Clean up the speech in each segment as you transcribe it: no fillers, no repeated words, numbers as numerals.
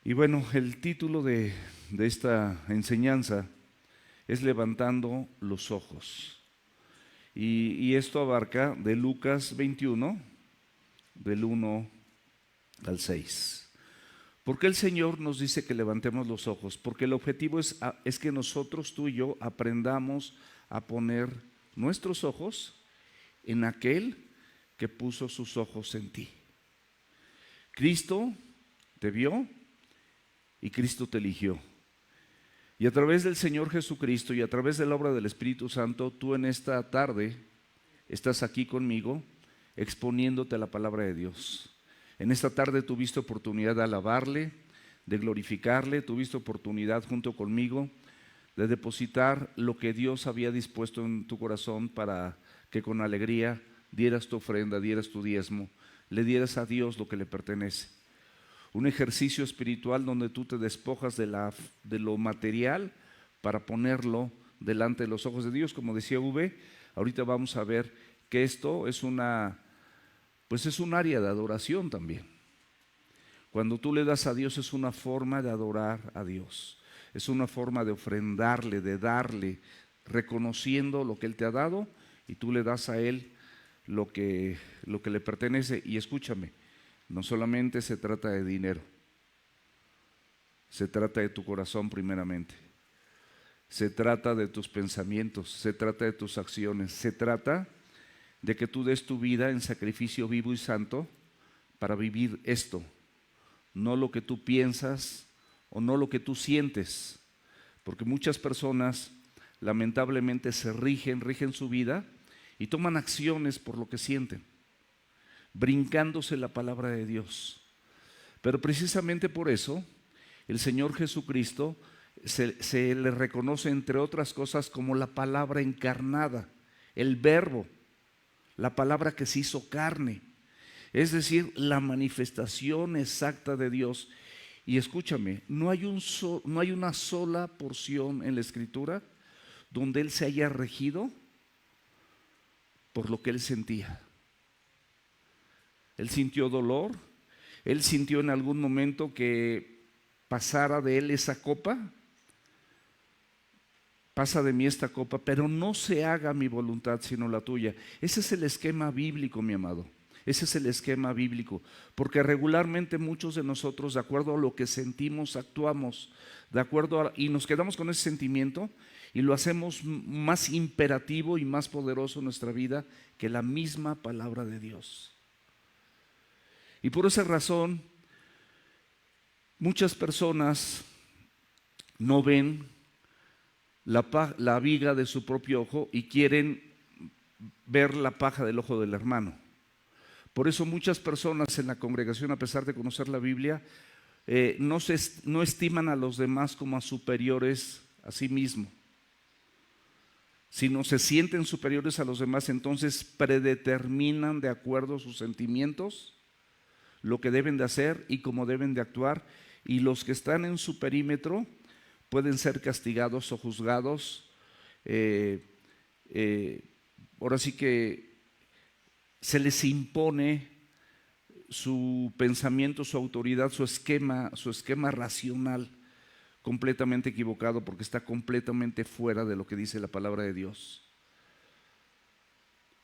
Y bueno, el título de esta enseñanza es Levantando los ojos. Y esto abarca de Lucas 21, del 1 al 6. ¿Por qué el Señor nos dice que levantemos los ojos? Porque el objetivo es que nosotros, tú y yo, aprendamos a poner nuestros ojos en aquel que puso sus ojos en ti. Cristo te vio y Cristo te eligió. Y a través del Señor Jesucristo y a través de la obra del Espíritu Santo, tú en esta tarde estás aquí conmigo exponiéndote la palabra de Dios. En esta tarde tuviste oportunidad de alabarle, de glorificarle, tuviste oportunidad junto conmigo de depositar lo que Dios había dispuesto en tu corazón para que con alegría dieras tu ofrenda, dieras tu diezmo, le dieras a Dios lo que le pertenece. Un ejercicio espiritual donde tú te despojas de lo material para ponerlo delante de los ojos de Dios. Como decía V, ahorita vamos a ver que esto es un área de adoración también. Cuando tú le das a Dios es una forma de adorar a Dios. Es una forma de ofrendarle, de darle, reconociendo lo que Él te ha dado y tú le das a Él lo que le pertenece. Y escúchame, no solamente se trata de dinero, se trata de tu corazón primeramente, se trata de tus pensamientos, se trata de tus acciones, se trata de que tú des tu vida en sacrificio vivo y santo para vivir esto, no lo que tú piensas o no lo que tú sientes, porque muchas personas lamentablemente rigen su vida y toman acciones por lo que sienten, brincándose la palabra de Dios. Pero precisamente por eso el Señor Jesucristo se le reconoce, entre otras cosas, como la palabra encarnada, el verbo, la palabra que se hizo carne, es decir, la manifestación exacta de Dios. Y escúchame, no hay una sola porción en la Escritura donde Él se haya regido por lo que Él sentía. Él sintió dolor, Él sintió en algún momento que pasara de Él esa copa, pasa de mí esta copa, pero no se haga mi voluntad sino la tuya. Ese es el esquema bíblico, mi amado. Ese es el esquema bíblico, porque regularmente muchos de nosotros, de acuerdo a lo que sentimos, actuamos, y nos quedamos con ese sentimiento y lo hacemos más imperativo y más poderoso en nuestra vida que la misma palabra de Dios. Y por esa razón, muchas personas no ven la viga de su propio ojo y quieren ver la paja del ojo del hermano. Por eso muchas personas en la congregación, a pesar de conocer la Biblia, no estiman a los demás como a superiores a sí mismos, sino se sienten superiores a los demás. Entonces predeterminan de acuerdo a sus sentimientos lo que deben de hacer y cómo deben de actuar, y los que están en su perímetro pueden ser castigados o juzgados. Ahora sí que se les impone su pensamiento, su autoridad, su esquema racional, completamente equivocado, porque está completamente fuera de lo que dice la palabra de Dios.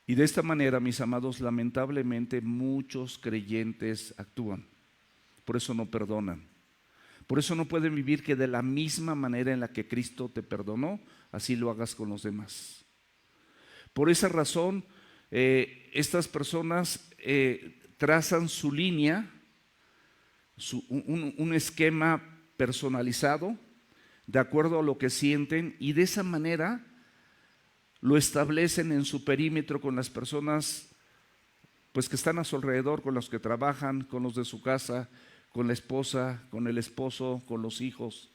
Y de esta manera, mis amados, lamentablemente muchos creyentes actúan. Por eso no perdonan. Por eso no pueden vivir que de la misma manera en la que Cristo te perdonó, así lo hagas con los demás. Por esa razón, estas personas trazan su línea, un esquema personalizado, de acuerdo a lo que sienten, y de esa manera lo establecen en su perímetro con las personas pues que están a su alrededor, con los que trabajan, con los de su casa, con la esposa, con el esposo, con los hijos,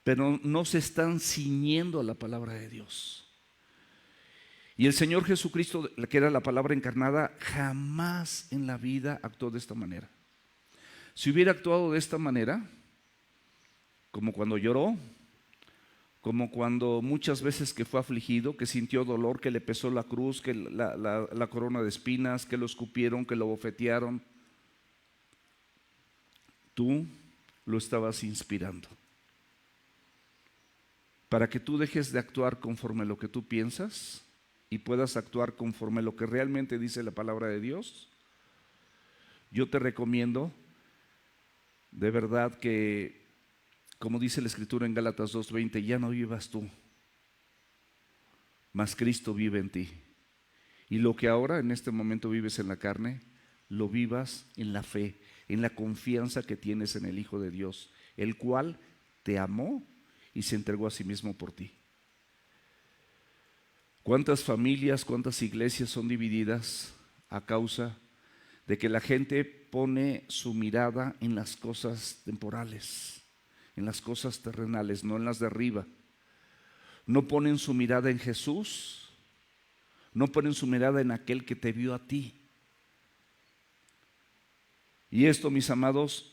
pero no se están ciñendo a la palabra de Dios. Y el Señor Jesucristo, que era la palabra encarnada, jamás en la vida actuó de esta manera. Si hubiera actuado de esta manera, como cuando lloró, como cuando muchas veces que fue afligido, que sintió dolor, que le pesó la cruz, que la corona de espinas, que lo escupieron, que lo bofetearon, tú lo estabas inspirando. Para que tú dejes de actuar conforme a lo que tú piensas y puedas actuar conforme a lo que realmente dice la palabra de Dios, yo te recomiendo de verdad que, como dice la Escritura en Gálatas 2:20, ya no vivas tú, mas Cristo vive en ti. Y lo que ahora en este momento vives en la carne, lo vivas en la fe, en la confianza que tienes en el Hijo de Dios, el cual te amó y se entregó a sí mismo por ti. ¿Cuántas familias, cuántas iglesias son divididas a causa de que la gente pone su mirada en las cosas temporales, en las cosas terrenales, no en las de arriba? No ponen su mirada en Jesús, no ponen su mirada en aquel que te vio a ti. Y esto, mis amados,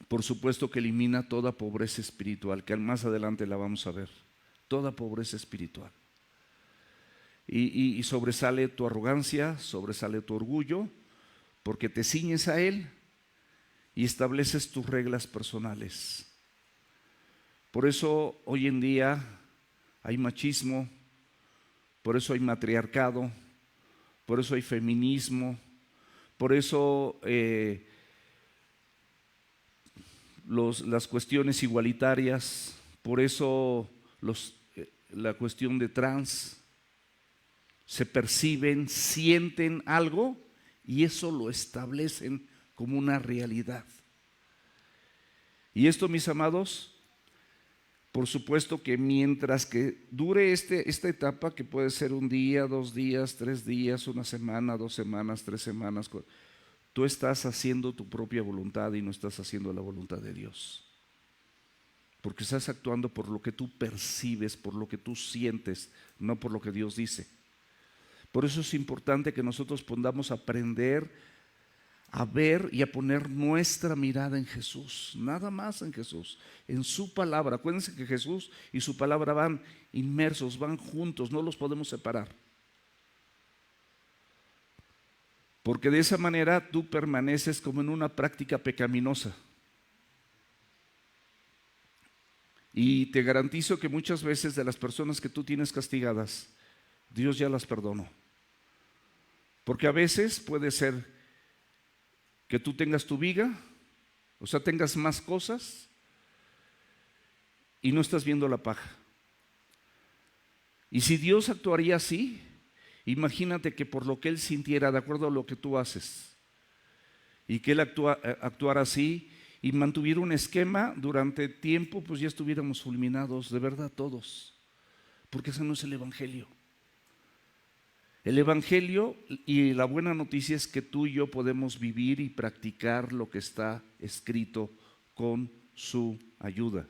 por supuesto que elimina toda pobreza espiritual, que más adelante la vamos a ver, toda pobreza espiritual. Y sobresale tu arrogancia, sobresale tu orgullo, porque te ciñes a Él y estableces tus reglas personales. Por eso hoy en día hay machismo, por eso hay matriarcado, por eso hay feminismo, por eso las cuestiones igualitarias, por eso la cuestión de trans. Se perciben, sienten algo y eso lo establecen como una realidad. Y esto, mis amados, por supuesto que mientras que dure esta etapa, que puede ser un día, 2 días, 3 días, una semana, 2 semanas, 3 semanas, tú estás haciendo tu propia voluntad y no estás haciendo la voluntad de Dios. Porque estás actuando por lo que tú percibes, por lo que tú sientes, no por lo que Dios dice. Por eso es importante que nosotros podamos aprender a ver y a poner nuestra mirada en Jesús, nada más en Jesús, en su palabra. Acuérdense que Jesús y su palabra van inmersos, van juntos, no los podemos separar. Porque de esa manera tú permaneces como en una práctica pecaminosa. Y te garantizo que muchas veces de las personas que tú tienes castigadas, Dios ya las perdonó. Porque a veces puede ser que tú tengas tu viga, o sea, tengas más cosas y no estás viendo la paja. Y si Dios actuaría así, imagínate que por lo que Él sintiera, de acuerdo a lo que tú haces, y que Él actuara así y mantuviera un esquema durante tiempo, pues ya estuviéramos fulminados, de verdad todos, porque ese no es el Evangelio. El Evangelio y la buena noticia es que tú y yo podemos vivir y practicar lo que está escrito con su ayuda.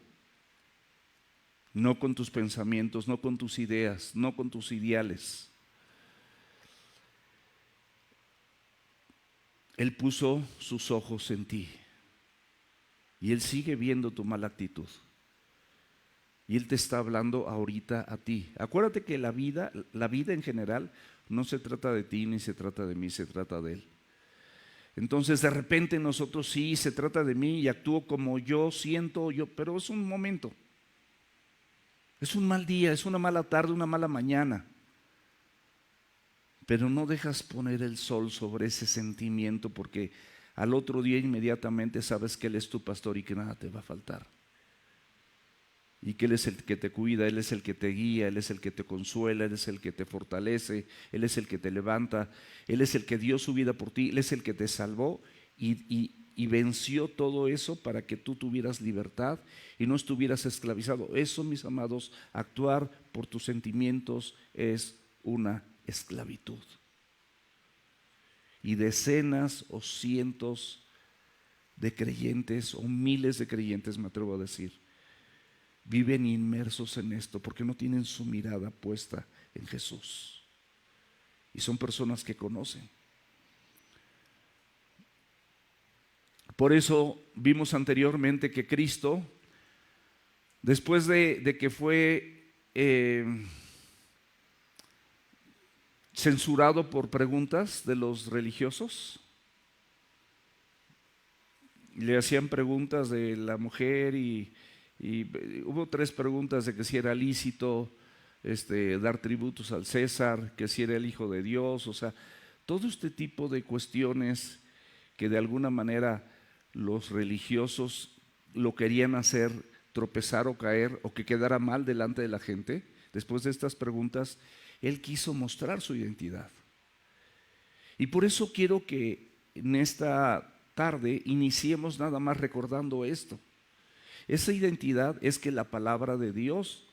No con tus pensamientos, no con tus ideas, no con tus ideales. Él puso sus ojos en ti y Él sigue viendo tu mala actitud. Y Él te está hablando ahorita a ti. Acuérdate que la vida en general no se trata de ti ni se trata de mí, se trata de Él. Entonces de repente nosotros sí, se trata de mí y actúo como yo siento, pero es un momento. Es un mal día, es una mala tarde, una mala mañana. Pero no dejas poner el sol sobre ese sentimiento, porque al otro día inmediatamente sabes que Él es tu pastor y que nada te va a faltar. Y que Él es el que te cuida, Él es el que te guía, Él es el que te consuela, Él es el que te fortalece, Él es el que te levanta, Él es el que dio su vida por ti, Él es el que te salvó y venció todo eso para que tú tuvieras libertad y no estuvieras esclavizado. Eso, mis amados, actuar por tus sentimientos es una esclavitud. Y decenas o cientos de creyentes o miles de creyentes, me atrevo a decir, viven inmersos en esto porque no tienen su mirada puesta en Jesús. Y son personas que conocen. Por eso vimos anteriormente que Cristo, después de que fue censurado por preguntas de los religiosos, le hacían preguntas de la mujer y hubo 3 preguntas de que si era lícito dar tributos al César, que si era el Hijo de Dios, o sea, todo este tipo de cuestiones que de alguna manera los religiosos lo querían hacer tropezar o caer o que quedara mal delante de la gente. Después de estas preguntas, él quiso mostrar su identidad. Y por eso quiero que en esta tarde iniciemos nada más recordando esto. Esa identidad es que la palabra de Dios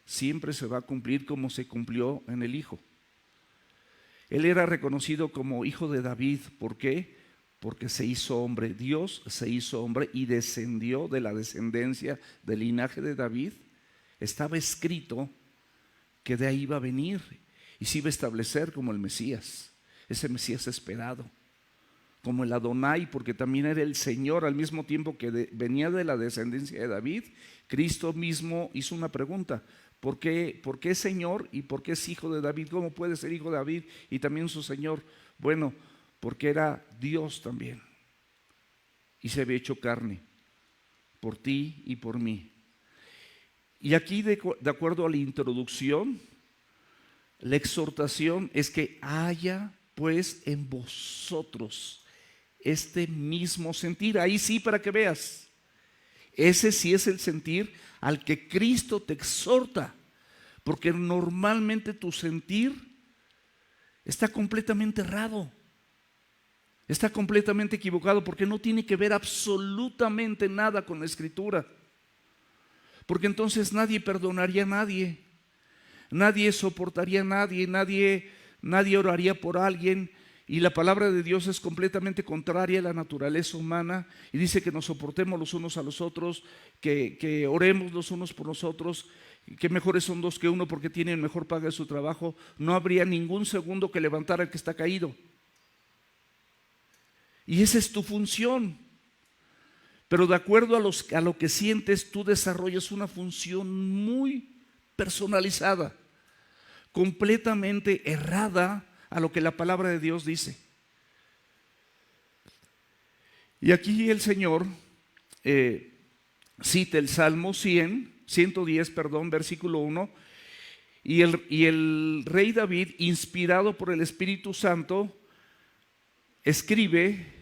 siempre se va a cumplir como se cumplió en el Hijo. Él era reconocido como hijo de David. ¿Por qué? Porque se hizo hombre. Dios se hizo hombre y descendió de la descendencia del linaje de David. Estaba escrito que de ahí iba a venir y se iba a establecer como el Mesías, ese Mesías esperado, como el Adonai, porque también era el Señor al mismo tiempo que venía de la descendencia de David. Cristo mismo hizo una pregunta: ¿por qué Señor y por qué es hijo de David? ¿Cómo puede ser hijo de David y también su Señor? Bueno, porque era Dios también y se había hecho carne por ti y por mí. Y aquí de acuerdo a la introducción, la exhortación es que haya pues en vosotros este mismo sentir. Ahí sí, para que veas, ese sí es el sentir al que Cristo te exhorta, porque normalmente tu sentir está completamente errado, está completamente equivocado, porque no tiene que ver absolutamente nada con la Escritura. Porque entonces nadie perdonaría a nadie, nadie soportaría a nadie, nadie oraría por alguien. Y la palabra de Dios es completamente contraria a la naturaleza humana y dice que nos soportemos los unos a los otros, que oremos los unos por los otros, que mejores son 2 que 1 porque tienen mejor paga de su trabajo. No habría ningún segundo que levantar al que está caído. Y esa es tu función. Pero de acuerdo a lo que sientes, tú desarrollas una función muy personalizada, completamente errada a lo que la palabra de Dios dice. Y aquí el Señor cita el Salmo 110, versículo 1, y el rey David, inspirado por el Espíritu Santo, escribe: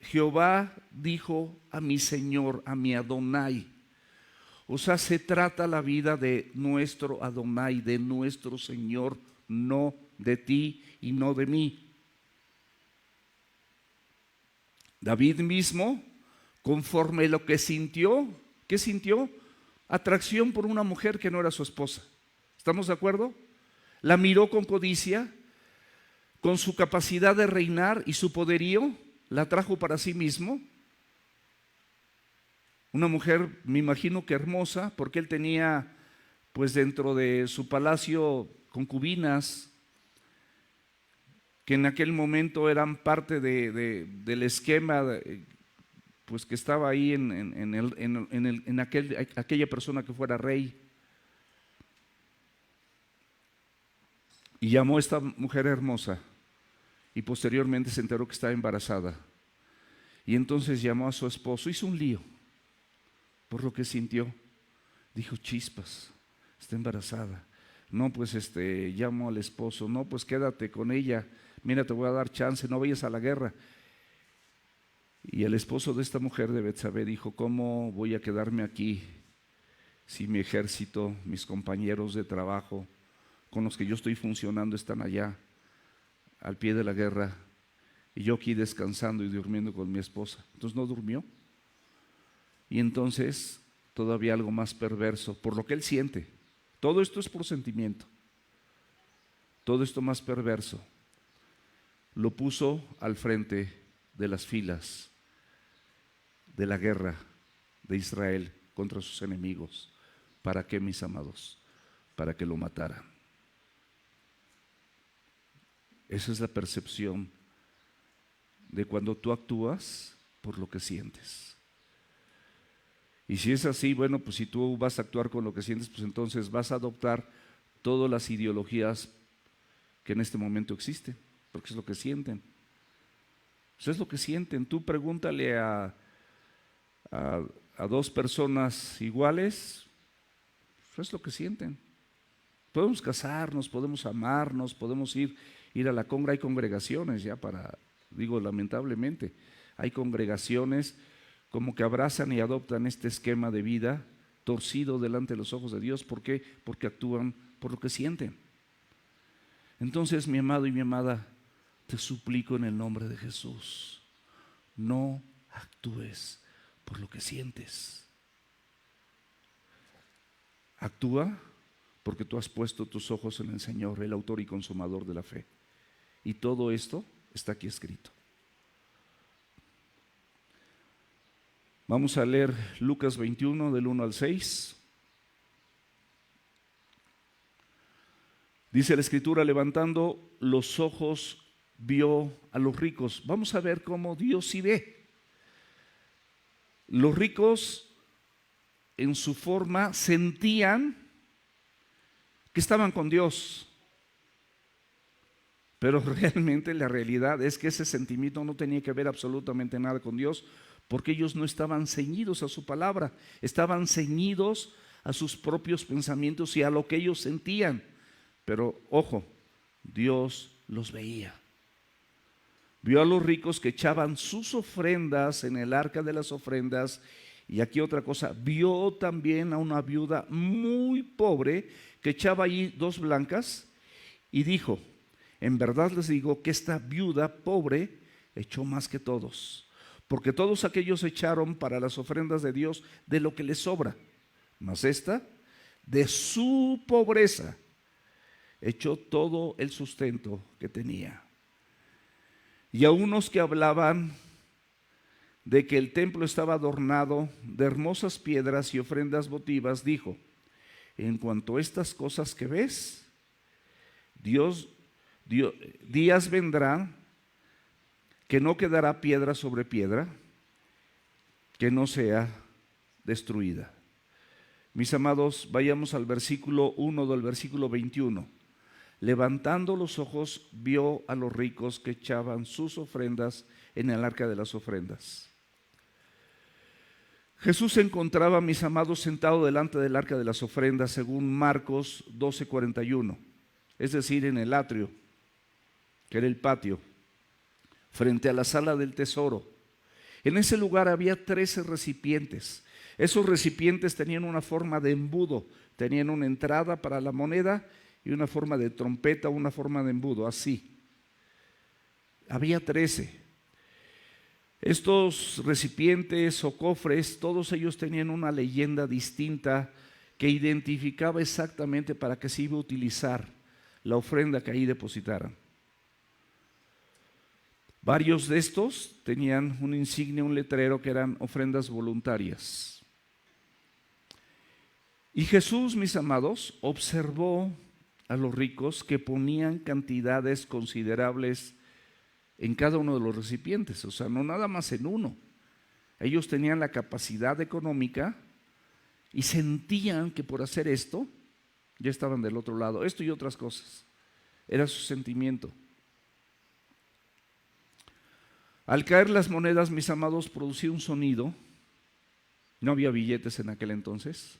Jehová dijo a mi Señor, a mi Adonai. O sea, se trata la vida de nuestro Adonai, de nuestro Señor, no de ti y no de mí. David mismo, conforme lo que sintió, ¿qué sintió? Atracción por una mujer que no era su esposa. ¿Estamos de acuerdo? La miró con codicia, con su capacidad de reinar y su poderío, la trajo para sí mismo. Una mujer, me imagino que hermosa, porque él tenía pues dentro de su palacio concubinas que en aquel momento eran parte del esquema pues que estaba ahí en aquella persona que fuera rey. Y llamó a esta mujer hermosa y posteriormente se enteró que estaba embarazada. Y entonces llamó a su esposo, hizo un lío por lo que sintió. Dijo: chispas, está embarazada. No, pues llamo al esposo. No, pues quédate con ella. Mira, te voy a dar chance, no vayas a la guerra. Y el esposo de esta mujer de Betsabé dijo: ¿cómo voy a quedarme aquí si mi ejército, mis compañeros de trabajo con los que yo estoy funcionando están allá al pie de la guerra y yo aquí descansando y durmiendo con mi esposa? Entonces no durmió. Y entonces todavía algo más perverso, por lo que él siente. Todo esto es por sentimiento. Todo esto más perverso, lo puso al frente de las filas de la guerra de Israel contra sus enemigos. ¿Para qué, mis amados? Para que lo mataran. Esa es la percepción de cuando tú actúas por lo que sientes. Y si es así, bueno, pues si tú vas a actuar con lo que sientes, pues entonces vas a adoptar todas las ideologías que en este momento existen, porque es lo que sienten. Eso es lo que sienten. Tú pregúntale a dos personas iguales, eso es lo que sienten. Podemos casarnos, podemos amarnos, podemos ir a la congra. Hay congregaciones ya lamentablemente, hay congregaciones como que abrazan y adoptan este esquema de vida torcido delante de los ojos de Dios. ¿Por qué? Porque actúan por lo que sienten. Entonces, mi amado y mi amada, te suplico en el nombre de Jesús, no actúes por lo que sientes. Actúa porque tú has puesto tus ojos en el Señor, el autor y consumador de la fe. Y todo esto está aquí escrito. Vamos a leer Lucas 21 del 1 al 6. Dice la Escritura: levantando los ojos vio a los ricos. Vamos a ver cómo Dios sí ve. Los ricos en su forma sentían que estaban con Dios, pero realmente la realidad es que ese sentimiento no tenía que ver absolutamente nada con Dios, porque ellos no estaban ceñidos a su palabra, estaban ceñidos a sus propios pensamientos y a lo que ellos sentían. Pero ojo, Dios los veía. Vio a los ricos que echaban sus ofrendas en el arca de las ofrendas. Y aquí otra cosa, vio también a una viuda muy pobre que echaba allí 2 blancas y dijo: en verdad les digo que esta viuda pobre echó más que todos, porque todos aquellos echaron para las ofrendas de Dios de lo que les sobra, mas esta, de su pobreza, echó todo el sustento que tenía. Y a unos que hablaban de que el templo estaba adornado de hermosas piedras y ofrendas votivas, dijo: en cuanto a estas cosas que ves, días vendrán que no quedará piedra sobre piedra que no sea destruida. Mis amados, vayamos al versículo 1 del versículo 21. Levantando los ojos vio a los ricos que echaban sus ofrendas en el arca de las ofrendas. Jesús se encontraba, mis amados, sentado delante del arca de las ofrendas, según Marcos 12:41, es decir, en el atrio, que era el patio, frente a la sala del tesoro. En ese lugar había 13 recipientes. Esos recipientes tenían una forma de embudo, tenían una entrada para la moneda y una forma de trompeta, una forma de embudo, así. Había 13. Estos recipientes o cofres, todos ellos tenían una leyenda distinta que identificaba exactamente para qué se iba a utilizar la ofrenda que ahí depositaran. Varios de estos tenían una insignia, un letrero que eran ofrendas voluntarias. Y Jesús, mis amados, observó a los ricos que ponían cantidades considerables en cada uno de los recipientes, o sea, no nada más en uno. Ellos tenían la capacidad económica y sentían que por hacer esto ya estaban del otro lado. Esto y otras cosas, era su sentimiento. Al caer las monedas, mis amados, producía un sonido. No había billetes en aquel entonces.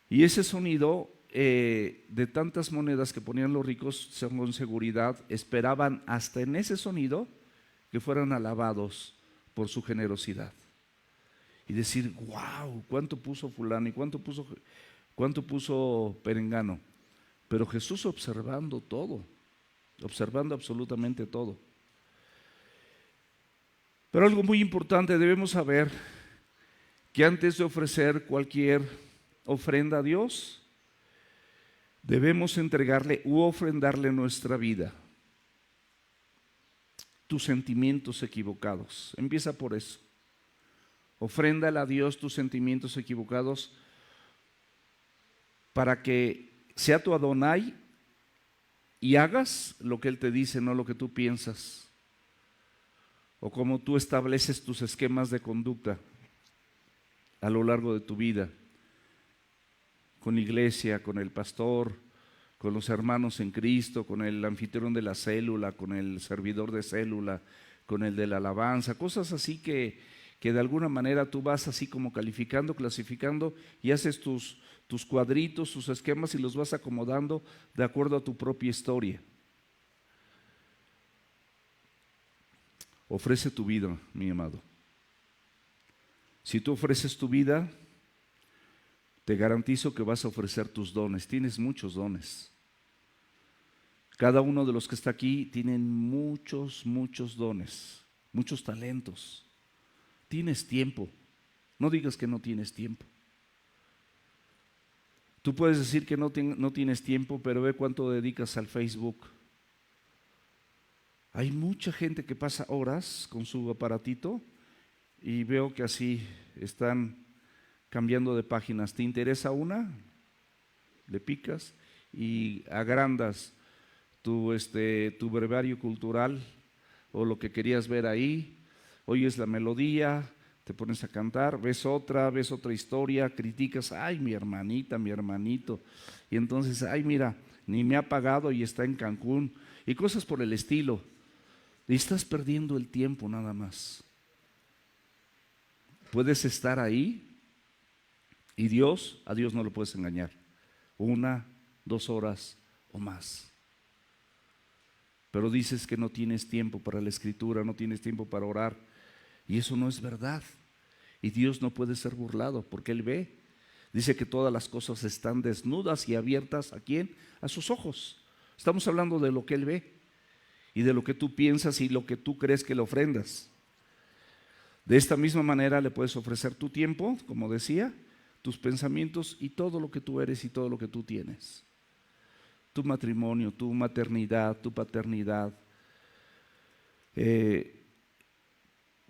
Y ese sonido de tantas monedas que ponían los ricos, con seguridad, esperaban hasta en ese sonido que fueran alabados por su generosidad. Y decir: wow, cuánto puso fulano y cuánto puso perengano. Pero Jesús observando todo, observando absolutamente todo. Pero algo muy importante, debemos saber que antes de ofrecer cualquier ofrenda a Dios, debemos entregarle u ofrendarle nuestra vida, tus sentimientos equivocados. Empieza por eso. Ofréndale a Dios tus sentimientos equivocados para que sea tu Adonai y hagas lo que Él te dice, no lo que tú piensas, o como tú estableces tus esquemas de conducta a lo largo de tu vida, con la iglesia, con el pastor, con los hermanos en Cristo, con el anfitrión de la célula, con el servidor de célula, con el de la alabanza, cosas así que de alguna manera tú vas así como calificando, clasificando y haces tus cuadritos, tus esquemas y los vas acomodando de acuerdo a tu propia historia. Ofrece tu vida, mi amado. Si tú ofreces tu vida, te garantizo que vas a ofrecer tus dones. Tienes muchos dones. Cada uno de los que está aquí tienen muchos dones, muchos talentos. Tienes tiempo. No digas que no tienes tiempo. Tú puedes decir que no tienes tiempo, pero ve cuánto dedicas al Facebook. Hay mucha gente que pasa horas con su aparatito y veo que así están cambiando de páginas. ¿Te interesa una? Le picas y agrandas tu breviario cultural o lo que querías ver ahí. Oyes la melodía, te pones a cantar, ves otra historia, criticas, ay, mi hermanita, mi hermanito. Y entonces, ay, mira, ni me ha pagado y está en Cancún. Y cosas por el estilo. Y estás perdiendo el tiempo nada más. Puedes estar ahí y a Dios no lo puedes engañar. 1, 2 horas o más. Pero dices que no tienes tiempo para la escritura, no tienes tiempo para orar. Y eso no es verdad. Y Dios no puede ser burlado porque Él ve. Dice que todas las cosas están desnudas y abiertas. ¿A quién? A sus ojos. Estamos hablando de lo que Él ve y de lo que tú piensas y lo que tú crees que le ofrendas. De esta misma manera le puedes ofrecer tu tiempo, como decía, tus pensamientos y todo lo que tú eres y todo lo que tú tienes. Tu matrimonio, tu maternidad, tu paternidad.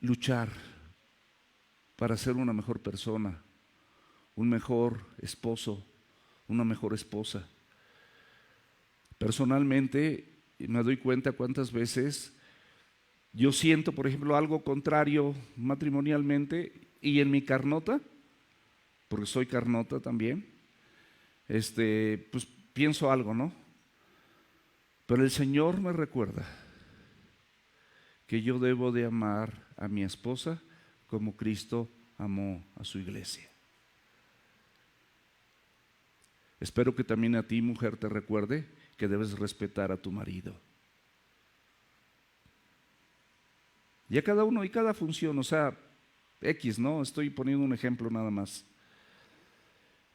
Luchar para ser una mejor persona, un mejor esposo, una mejor esposa. Personalmente me doy cuenta cuántas veces yo siento, por ejemplo, algo contrario matrimonialmente y en mi carnota, porque soy carnota también, pues pienso algo, ¿no? Pero el Señor me recuerda que yo debo de amar a mi esposa como Cristo amó a su iglesia. Espero que también a ti, mujer, te recuerde que debes respetar a tu marido. Y a cada uno y cada función, o sea, X, ¿no? Estoy poniendo un ejemplo nada más.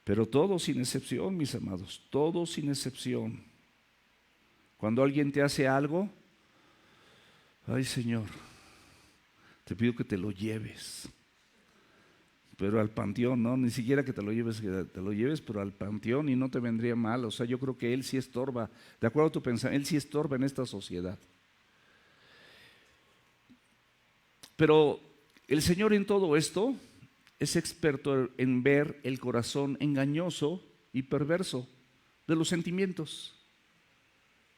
Pero todos sin excepción, mis amados, todos sin excepción. Cuando alguien te hace algo, ay, Señor, te pido que te lo lleves, pero al panteón, ¿no? Ni siquiera que te lo lleves, pero al panteón y no te vendría mal. O sea, yo creo que Él sí estorba, de acuerdo a tu pensamiento, Él sí estorba en esta sociedad. Pero el Señor en todo esto es experto en ver el corazón engañoso y perverso de los sentimientos,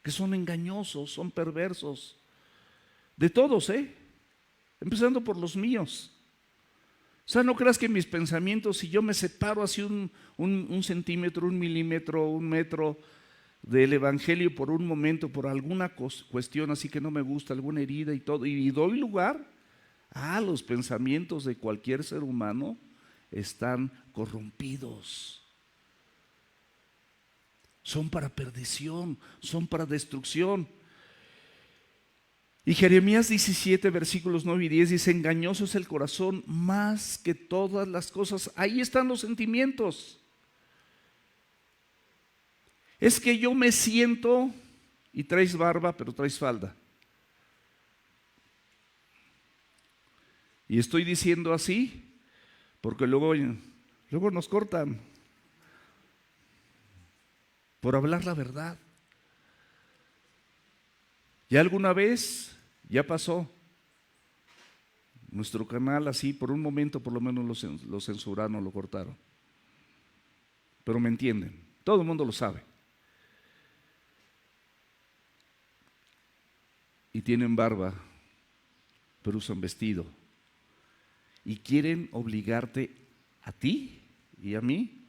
que son engañosos, son perversos, de todos, empezando por los míos. O sea, no creas que mis pensamientos, si yo me separo así un centímetro, 1 milímetro, 1 metro del Evangelio por un momento, por alguna cuestión así que no me gusta, alguna herida y todo, y doy lugar a los pensamientos de cualquier ser humano, están corrompidos. Son para perdición, son para destrucción. Y Jeremías 17, versículos 9 y 10 dice: engañoso es el corazón más que todas las cosas. Ahí están los sentimientos. Es que yo me siento y traes barba, pero traes falda. Y estoy diciendo así porque luego nos cortan por hablar la verdad. ¿Ya alguna vez ya pasó? Nuestro canal así, por un momento por lo menos lo censuraron, lo cortaron. Pero me entienden, todo el mundo lo sabe. Y tienen barba, pero usan vestido. Y quieren obligarte a ti y a mí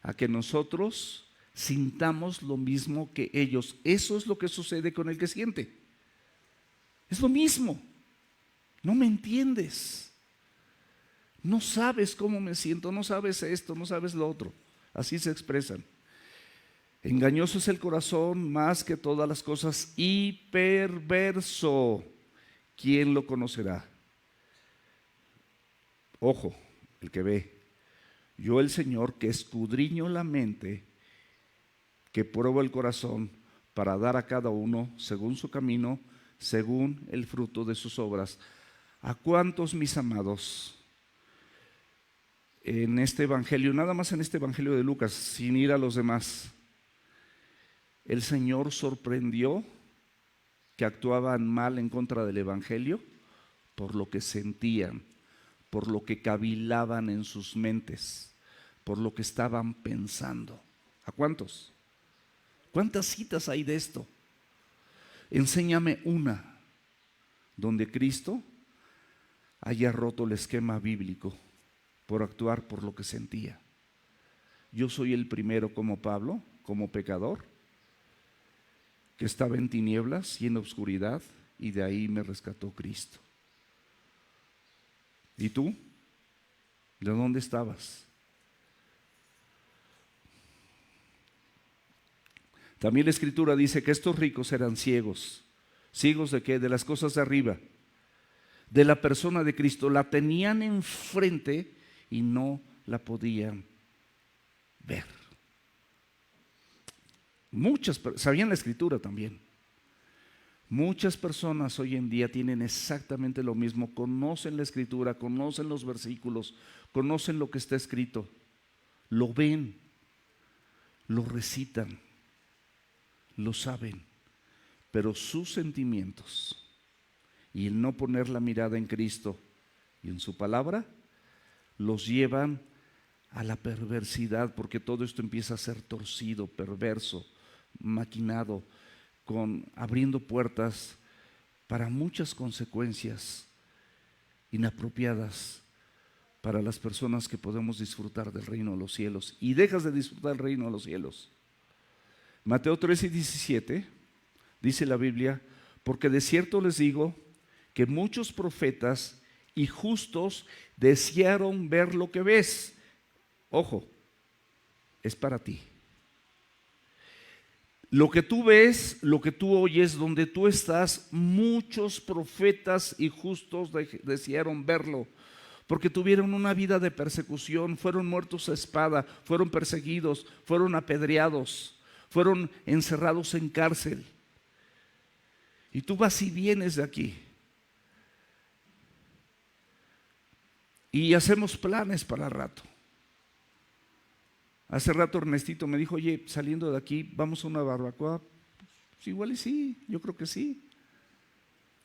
a que nosotros sintamos lo mismo que ellos. Eso es lo que sucede con el que siente. Es lo mismo. No me entiendes. No sabes cómo me siento, no sabes esto, no sabes lo otro. Así se expresan. Engañoso es el corazón más que todas las cosas y perverso. ¿Quién lo conocerá? Ojo, el que ve. Yo, el Señor, que escudriño la mente, que pruebo el corazón, para dar a cada uno según su camino, según el fruto de sus obras. ¿A cuántos, mis amados, en este evangelio, nada más en este evangelio de Lucas, sin ir a los demás, el Señor sorprendió que actuaban mal en contra del evangelio por lo que sentían, por lo que cavilaban en sus mentes, por lo que estaban pensando? ¿A cuántos? ¿Cuántas citas hay de esto? Enséñame una donde Cristo haya roto el esquema bíblico por actuar por lo que sentía. Yo soy el primero, como Pablo, como pecador, que estaba en tinieblas y en obscuridad, y de ahí me rescató Cristo. ¿Y tú? ¿De dónde estabas? También la Escritura dice que estos ricos eran ciegos. ¿Ciegos de qué? De las cosas de arriba, de la persona de Cristo. La tenían enfrente y no la podían ver. Sabían la Escritura también. Muchas personas hoy en día tienen exactamente lo mismo. Conocen la Escritura, conocen los versículos, conocen lo que está escrito, lo ven, lo recitan, lo saben, pero sus sentimientos y el no poner la mirada en Cristo y en su palabra los llevan a la perversidad, porque todo esto empieza a ser torcido, perverso, maquinado, abriendo puertas para muchas consecuencias inapropiadas para las personas que podemos disfrutar del reino de los cielos, y dejas de disfrutar del reino de los cielos. Mateo 13:17 dice la Biblia: porque de cierto les digo que muchos profetas y justos desearon ver lo que ves. Ojo, es para ti. Lo que tú ves, lo que tú oyes, donde tú estás, muchos profetas y justos desearon verlo, porque tuvieron una vida de persecución, fueron muertos a espada, fueron perseguidos, fueron apedreados, fueron encerrados en cárcel. Y tú vas y vienes de aquí. Y hacemos planes para el rato. Hace rato Ernestito me dijo: oye, saliendo de aquí, ¿vamos a una barbacoa? Pues igual y sí, yo creo que sí.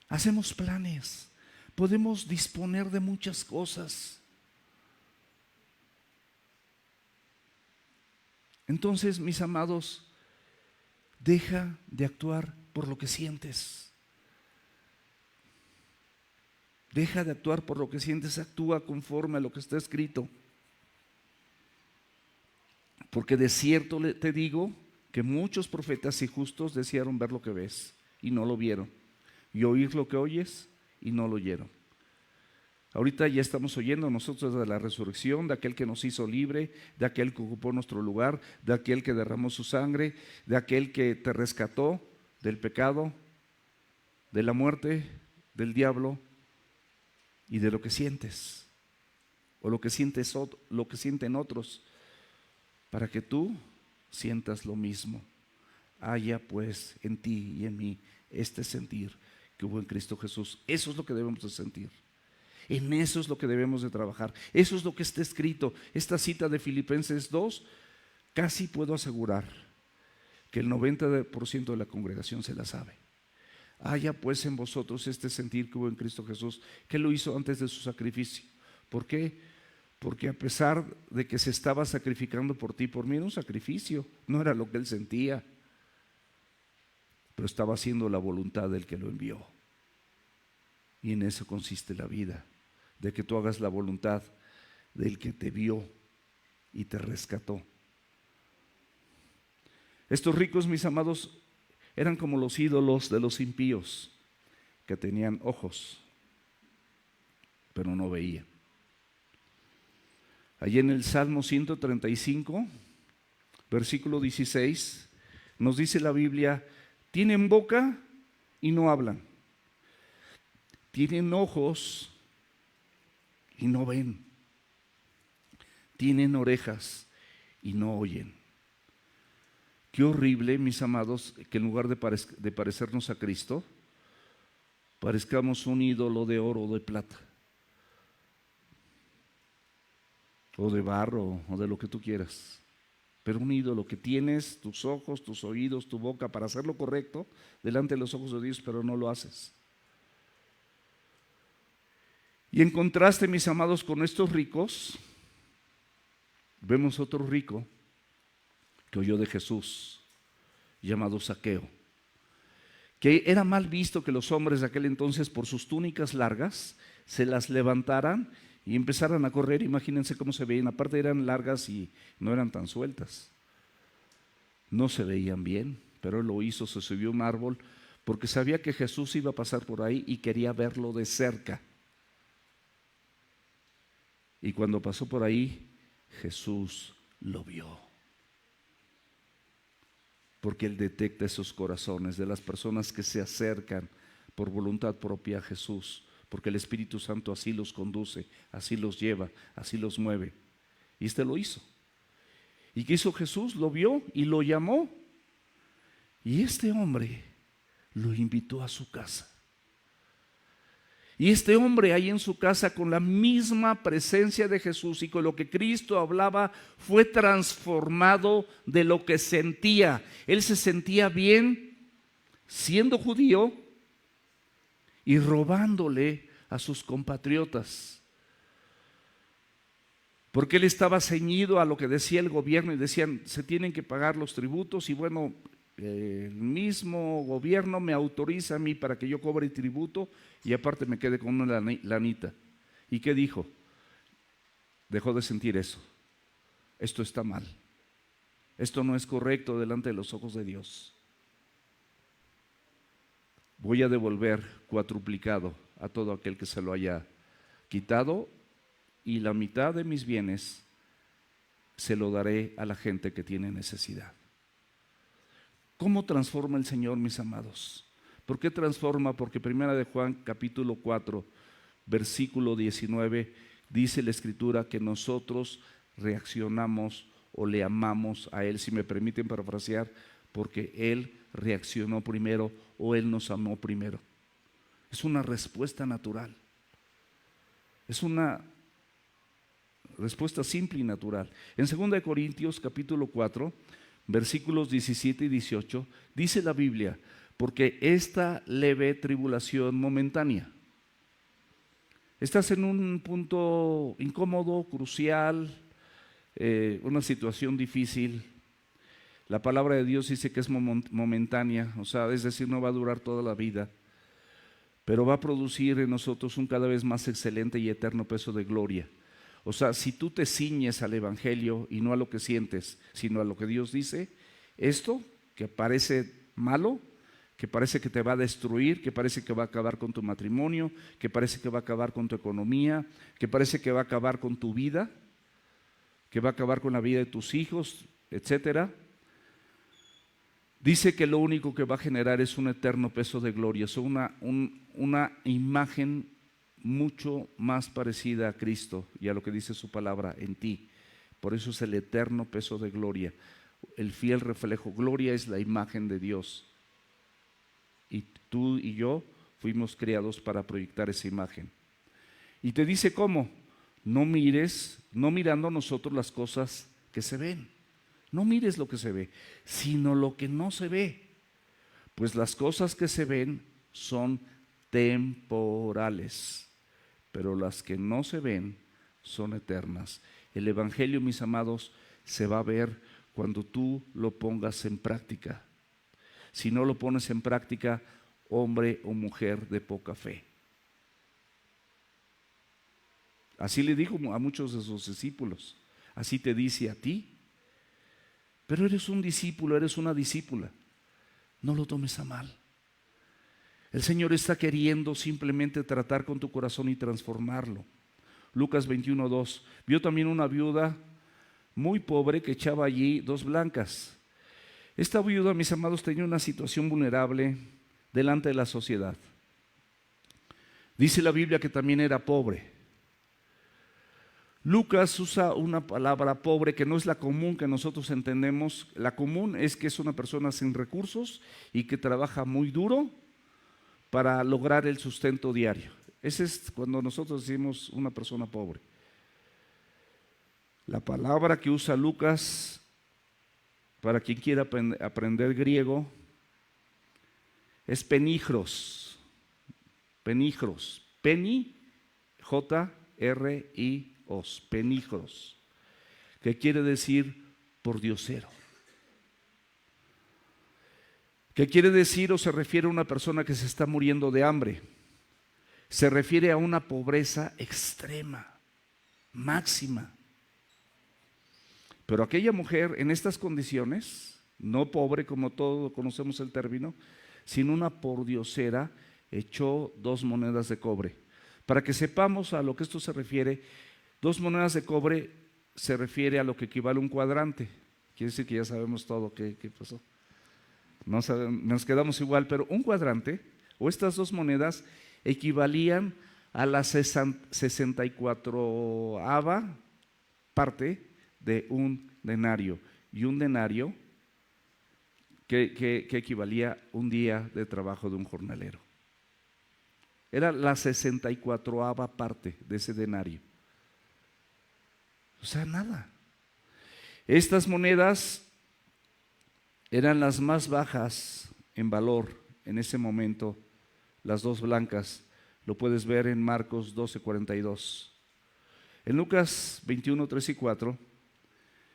Hacemos planes, podemos disponer de muchas cosas. Entonces, mis amados, deja de actuar por lo que sientes. Deja de actuar por lo que sientes, actúa conforme a lo que está escrito. Porque de cierto te digo que muchos profetas y justos desearon ver lo que ves y no lo vieron, y oír lo que oyes y no lo oyeron. Ahorita ya estamos oyendo nosotros de la resurrección, de aquel que nos hizo libre, de aquel que ocupó nuestro lugar, de aquel que derramó su sangre, de aquel que te rescató del pecado, de la muerte, del diablo y de lo que sientes o lo que sienten otros, para que tú sientas lo mismo. Haya pues en ti y en mí este sentir que hubo en Cristo Jesús. Eso es lo que debemos de sentir. En eso es lo que debemos de trabajar. Eso es lo que está escrito. Esta cita de Filipenses 2, casi puedo asegurar que el 90% de la congregación se la sabe. Haya pues en vosotros este sentir que hubo en Cristo Jesús, que lo hizo antes de su sacrificio. ¿Por qué? Porque a pesar de que se estaba sacrificando por ti y por mí, era un sacrificio, no era lo que él sentía, pero estaba haciendo la voluntad del que lo envió. Y en eso consiste la vida, de que tú hagas la voluntad del que te vio y te rescató. Estos ricos, mis amados, eran como los ídolos de los impíos, que tenían ojos, pero no veía. Allí en el Salmo 135, versículo 16, nos dice la Biblia: tienen boca y no hablan, tienen ojos y no ven, tienen orejas y no oyen. Qué horrible, mis amados, que en lugar de parecernos a Cristo, parezcamos un ídolo de oro o de plata, o de barro, o de lo que tú quieras. Pero un ídolo que tienes tus ojos, tus oídos, tu boca para hacer lo correcto delante de los ojos de Dios, pero no lo haces. Y en contraste, mis amados, con estos ricos, vemos otro rico que oyó de Jesús, llamado Zaqueo, que era mal visto que los hombres de aquel entonces, por sus túnicas largas, se las levantaran y empezaran a correr. Imagínense cómo se veían. Aparte eran largas y no eran tan sueltas, no se veían bien, pero él lo hizo. Se subió a un árbol porque sabía que Jesús iba a pasar por ahí y quería verlo de cerca. Y cuando pasó por ahí, Jesús lo vio, porque Él detecta esos corazones de las personas que se acercan por voluntad propia a Jesús, porque el Espíritu Santo así los conduce, así los lleva, así los mueve. Y lo hizo. ¿Y qué hizo Jesús? Lo vio y lo llamó. Y este hombre lo invitó a su casa. Y este hombre ahí en su casa, con la misma presencia de Jesús y con lo que Cristo hablaba, fue transformado de lo que sentía. Él se sentía bien siendo judío y robándole a sus compatriotas, porque él estaba ceñido a lo que decía el gobierno, y decían: se tienen que pagar los tributos, y bueno, el mismo gobierno me autoriza a mí para que yo cobre tributo y aparte me quede con una lanita. ¿Y qué dijo? Dejó de sentir eso. Esto está mal, esto no es correcto delante de los ojos de Dios. Voy a devolver cuatruplicado a todo aquel que se lo haya quitado, y la mitad de mis bienes se lo daré a la gente que tiene necesidad. ¿Cómo transforma el Señor, mis amados? ¿Por qué transforma? Porque primera de Juan capítulo 4 versículo 19 dice la Escritura que nosotros reaccionamos o le amamos a Él, si me permiten parafrasear, porque Él reaccionó primero o Él nos amó primero. Es una respuesta natural, es una respuesta simple y natural. En 2 Corintios capítulo 4 versículos 17 y 18 dice la Biblia: porque esta leve tribulación momentánea. Estás en un punto incómodo, crucial, una situación difícil. La palabra de Dios dice que es momentánea, o sea, es decir, no va a durar toda la vida, pero va a producir en nosotros un cada vez más excelente y eterno peso de gloria. O sea, si tú te ciñes al Evangelio y no a lo que sientes, sino a lo que Dios dice, esto que parece malo, que parece que te va a destruir, que parece que va a acabar con tu matrimonio, que parece que va a acabar con tu economía, que parece que va a acabar con tu vida, que va a acabar con la vida de tus hijos, etcétera. Dice que lo único que va a generar es un eterno peso de gloria, es una imagen mucho más parecida a Cristo y a lo que dice su palabra en ti. Por eso es el eterno peso de gloria, el fiel reflejo. Gloria es la imagen de Dios, y tú y yo fuimos creados para proyectar esa imagen. Y te dice cómo: no mires, no mirando nosotros las cosas que se ven, no mires lo que se ve, sino lo que no se ve, pues las cosas que se ven son temporales, pero las que no se ven son eternas. El Evangelio, mis amados, se va a ver cuando tú lo pongas en práctica. Si no lo pones en práctica, hombre o mujer de poca fe. Así le dijo a muchos de sus discípulos, así te dice a ti. Pero eres un discípulo, eres una discípula, no lo tomes a mal. El Señor está queriendo simplemente tratar con tu corazón y transformarlo. Lucas 21:2. Vio también una viuda muy pobre que echaba allí 2 blancas. Esta viuda, mis amados, tenía una situación vulnerable delante de la sociedad. Dice la Biblia que también era pobre. Lucas usa una palabra pobre que no es la común que nosotros entendemos. La común es que es una persona sin recursos y que trabaja muy duro para lograr el sustento diario. Ese es cuando nosotros decimos una persona pobre. La palabra que usa Lucas, para quien quiera aprender griego, es penigros. Penigros. Peni, J-R-I-os. Penigros. Que quiere decir pordiosero. ¿Qué quiere decir o se refiere a una persona que se está muriendo de hambre? Se refiere a una pobreza extrema, máxima. Pero aquella mujer en estas condiciones, no pobre como todos conocemos el término, sino una pordiosera, echó 2 monedas de cobre. Para que sepamos a lo que esto se refiere, 2 monedas de cobre se refiere a lo que equivale a un cuadrante. Quiere decir que ya sabemos todo qué pasó. No sabemos, nos quedamos igual, pero un cuadrante o estas 2 monedas equivalían a la 64ª parte de un denario. Y un denario que equivalía a un día de trabajo de un jornalero. Era la 64ª parte de ese denario. O sea, nada. Estas monedas eran las más bajas en valor en ese momento, las 2 blancas. Lo puedes ver en Marcos 12:42. En Lucas 21:3 y 4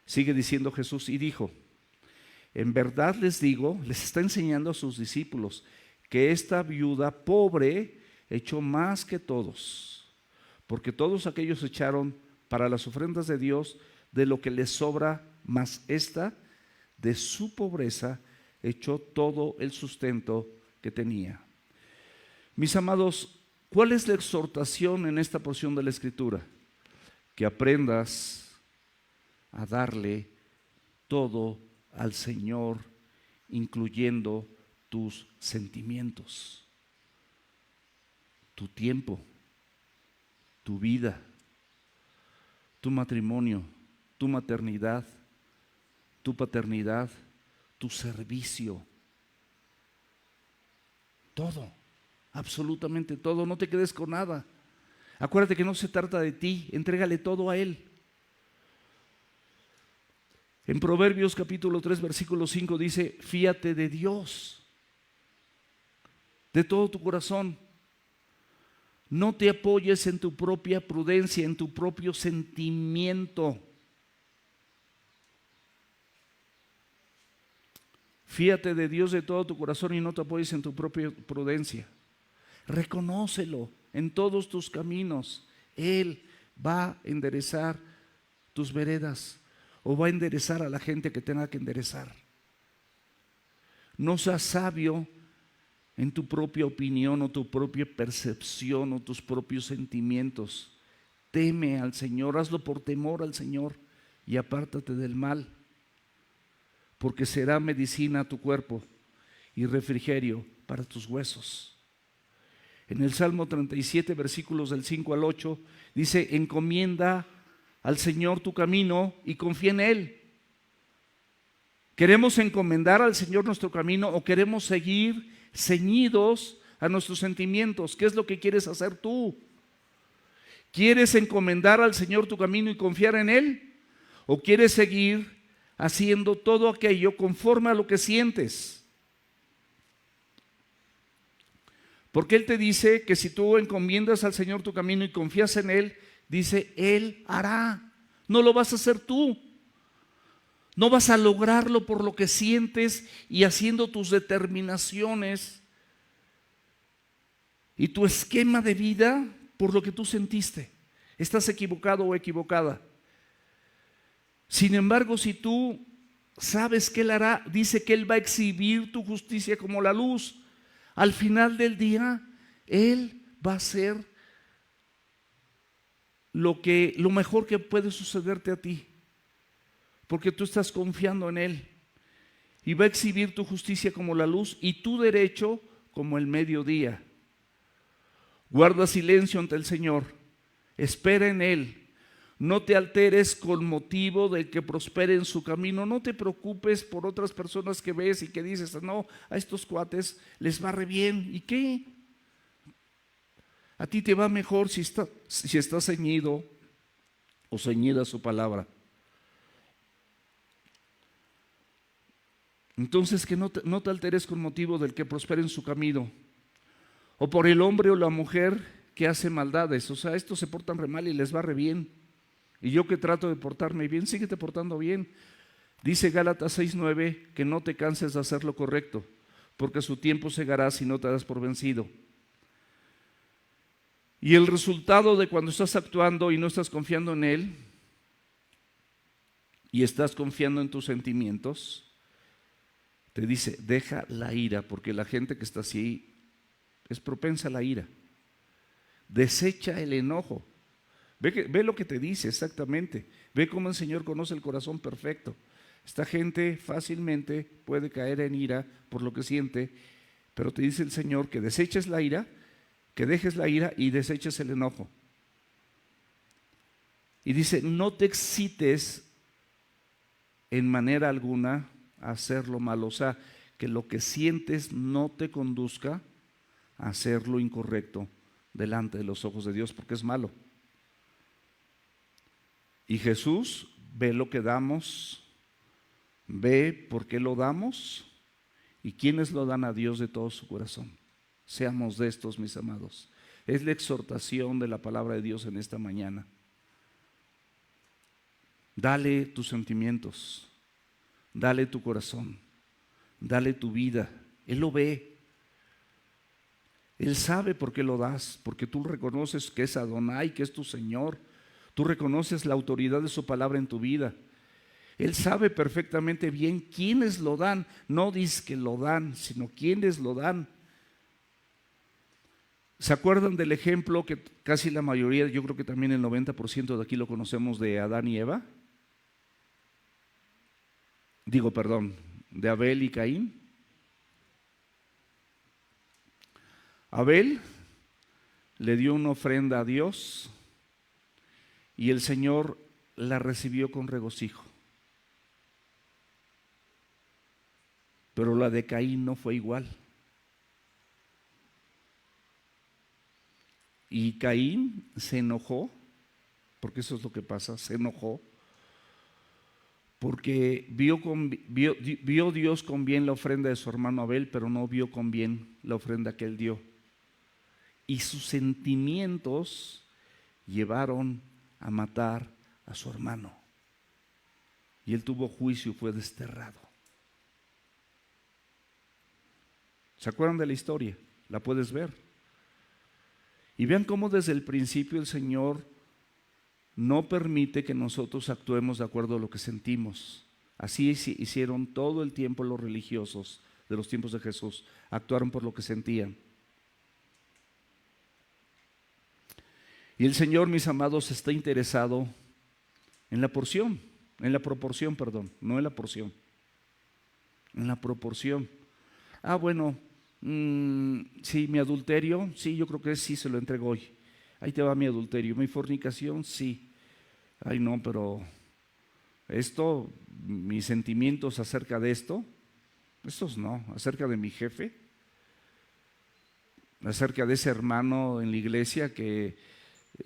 sigue diciendo Jesús y dijo: en verdad les digo, les está enseñando a sus discípulos, que esta viuda pobre echó más que todos, porque todos aquellos echaron para las ofrendas de Dios de lo que les sobra, mas esta de su pobreza echó todo el sustento que tenía. Mis amados, ¿cuál es la exhortación en esta porción de la Escritura? Que aprendas a darle todo al Señor, incluyendo tus sentimientos, tu tiempo, tu vida, tu matrimonio, tu maternidad, tu paternidad, tu servicio, todo, absolutamente todo. No te quedes con nada. Acuérdate que no se trata de ti, entrégale todo a Él. En Proverbios capítulo 3 versículo 5 dice: fíate de Dios de todo tu corazón. No te apoyes en tu propia prudencia, en tu propio sentimiento. Fíate de Dios de todo tu corazón y no te apoyes en tu propia prudencia. Reconócelo en todos tus caminos. Él va a enderezar tus veredas, o va a enderezar a la gente que tenga que enderezar. No seas sabio en tu propia opinión o tu propia percepción o tus propios sentimientos. Teme al Señor, hazlo por temor al Señor y apártate del mal, porque será medicina a tu cuerpo y refrigerio para tus huesos. En el Salmo 37, versículos del 5 al 8, dice: encomienda al Señor tu camino y confía en Él. ¿Queremos encomendar al Señor nuestro camino o queremos seguir ceñidos a nuestros sentimientos? ¿Qué es lo que quieres hacer tú? ¿Quieres encomendar al Señor tu camino y confiar en Él? ¿O quieres seguir haciendo todo aquello conforme a lo que sientes? Porque Él te dice que si tú encomiendas al Señor tu camino y confías en Él, dice, Él hará. No lo vas a hacer tú. No vas a lograrlo por lo que sientes y haciendo tus determinaciones y tu esquema de vida por lo que tú sentiste. Estás equivocado o equivocada. Sin embargo, si tú sabes que Él hará, dice que Él va a exhibir tu justicia como la luz. Al final del día, Él va a hacer lo mejor que puede sucederte a ti, porque tú estás confiando en Él. Y va a exhibir tu justicia como la luz y tu derecho como el mediodía. Guarda silencio ante el Señor, espera en Él. No te alteres con motivo de que prospere en su camino. No te preocupes por otras personas que ves y que dices, no, a estos cuates les va re bien. ¿Y qué? A ti te va mejor si estás ceñido o ceñida a su palabra. Entonces que no te alteres con motivo del que prospere en su camino, o por el hombre o la mujer que hace maldades. O sea, estos se portan re mal y les va re bien. Y yo que trato de portarme bien, síguete portando bien. Dice Gálatas 6:9 que no te canses de hacer lo correcto, porque su tiempo segará si no te das por vencido. Y el resultado de cuando estás actuando y no estás confiando en Él, y estás confiando en tus sentimientos, te dice, deja la ira, porque la gente que está así es propensa a la ira. Desecha el enojo. Ve lo que te dice exactamente. Ve cómo el Señor conoce el corazón perfecto. Esta gente fácilmente puede caer en ira por lo que siente, pero te dice el Señor que deseches la ira, que dejes la ira y deseches el enojo. Y dice, no te excites en manera alguna a hacer lo malo. O sea, que lo que sientes no te conduzca a hacer lo incorrecto delante de los ojos de Dios, porque es malo. Y Jesús ve lo que damos, ve por qué lo damos y quiénes lo dan a Dios de todo su corazón. Seamos de estos, mis amados. Es la exhortación de la palabra de Dios en esta mañana. Dale tus sentimientos, dale tu corazón, dale tu vida. Él lo ve. Él sabe por qué lo das, porque tú reconoces que es Adonai, que es tu Señor. Tú reconoces la autoridad de su palabra en tu vida. Él sabe perfectamente bien quiénes lo dan. No dice que lo dan, sino quiénes lo dan. ¿Se acuerdan del ejemplo que casi la mayoría, yo creo que también el 90% de aquí lo conocemos, de Adán y Eva? De Abel y Caín. Abel le dio una ofrenda a Dios y el Señor la recibió con regocijo. Pero la de Caín no fue igual. Y Caín se enojó, porque eso es lo que pasa, se enojó, porque vio Dios con bien la ofrenda de su hermano Abel, pero no vio con bien la ofrenda que él dio. Y sus sentimientos llevaron a matar a su hermano. Y él tuvo juicio y fue desterrado. ¿Se acuerdan de la historia? La puedes ver. Y vean cómo desde el principio el Señor no permite que nosotros actuemos de acuerdo a lo que sentimos. Así hicieron todo el tiempo los religiosos de los tiempos de Jesús. Actuaron por lo que sentían. Y el Señor, mis amados, está interesado en la proporción, no en la porción, en la proporción. Bueno, sí, mi adulterio, sí, yo creo que sí se lo entrego hoy. Ahí te va mi adulterio. Mi fornicación, sí. Ay, no, pero esto, mis sentimientos acerca de esto, estos no, acerca de mi jefe, acerca de ese hermano en la iglesia que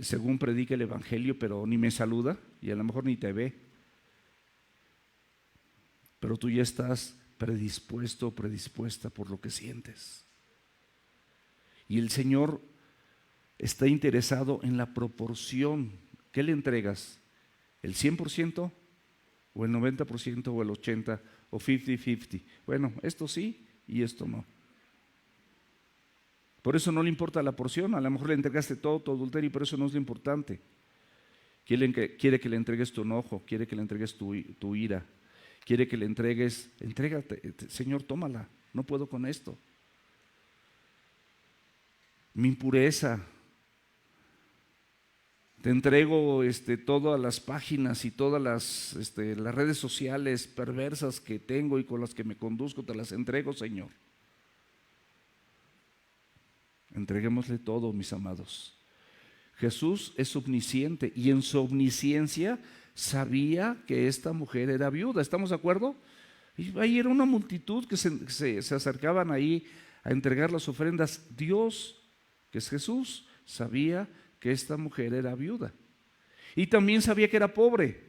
según predica el evangelio, pero ni me saluda y a lo mejor ni te ve. Pero tú ya estás predispuesto o predispuesta por lo que sientes. Y el Señor está interesado en la proporción. ¿Qué le entregas? ¿El 100% o el 90% o el 80% o 50-50? Bueno, esto sí y esto no. Por eso no le importa la porción. A lo mejor le entregaste todo tu adulterio, pero eso no es lo importante. Quiere que le entregues tu enojo, quiere que le entregues tu ira, quiere que le entregues, entrégate, Señor, tómala, no puedo con esto. Mi impureza, Te entrego todas las páginas y todas las redes sociales perversas que tengo y con las que me conduzco, te las entrego, Señor. Entreguémosle todo, mis amados. Jesús es omnisciente y en su omnisciencia sabía que esta mujer era viuda. ¿Estamos de acuerdo? Y ahí era una multitud que se acercaban ahí a entregar las ofrendas. Dios, que es Jesús, sabía que esta mujer era viuda. Y también sabía que era pobre.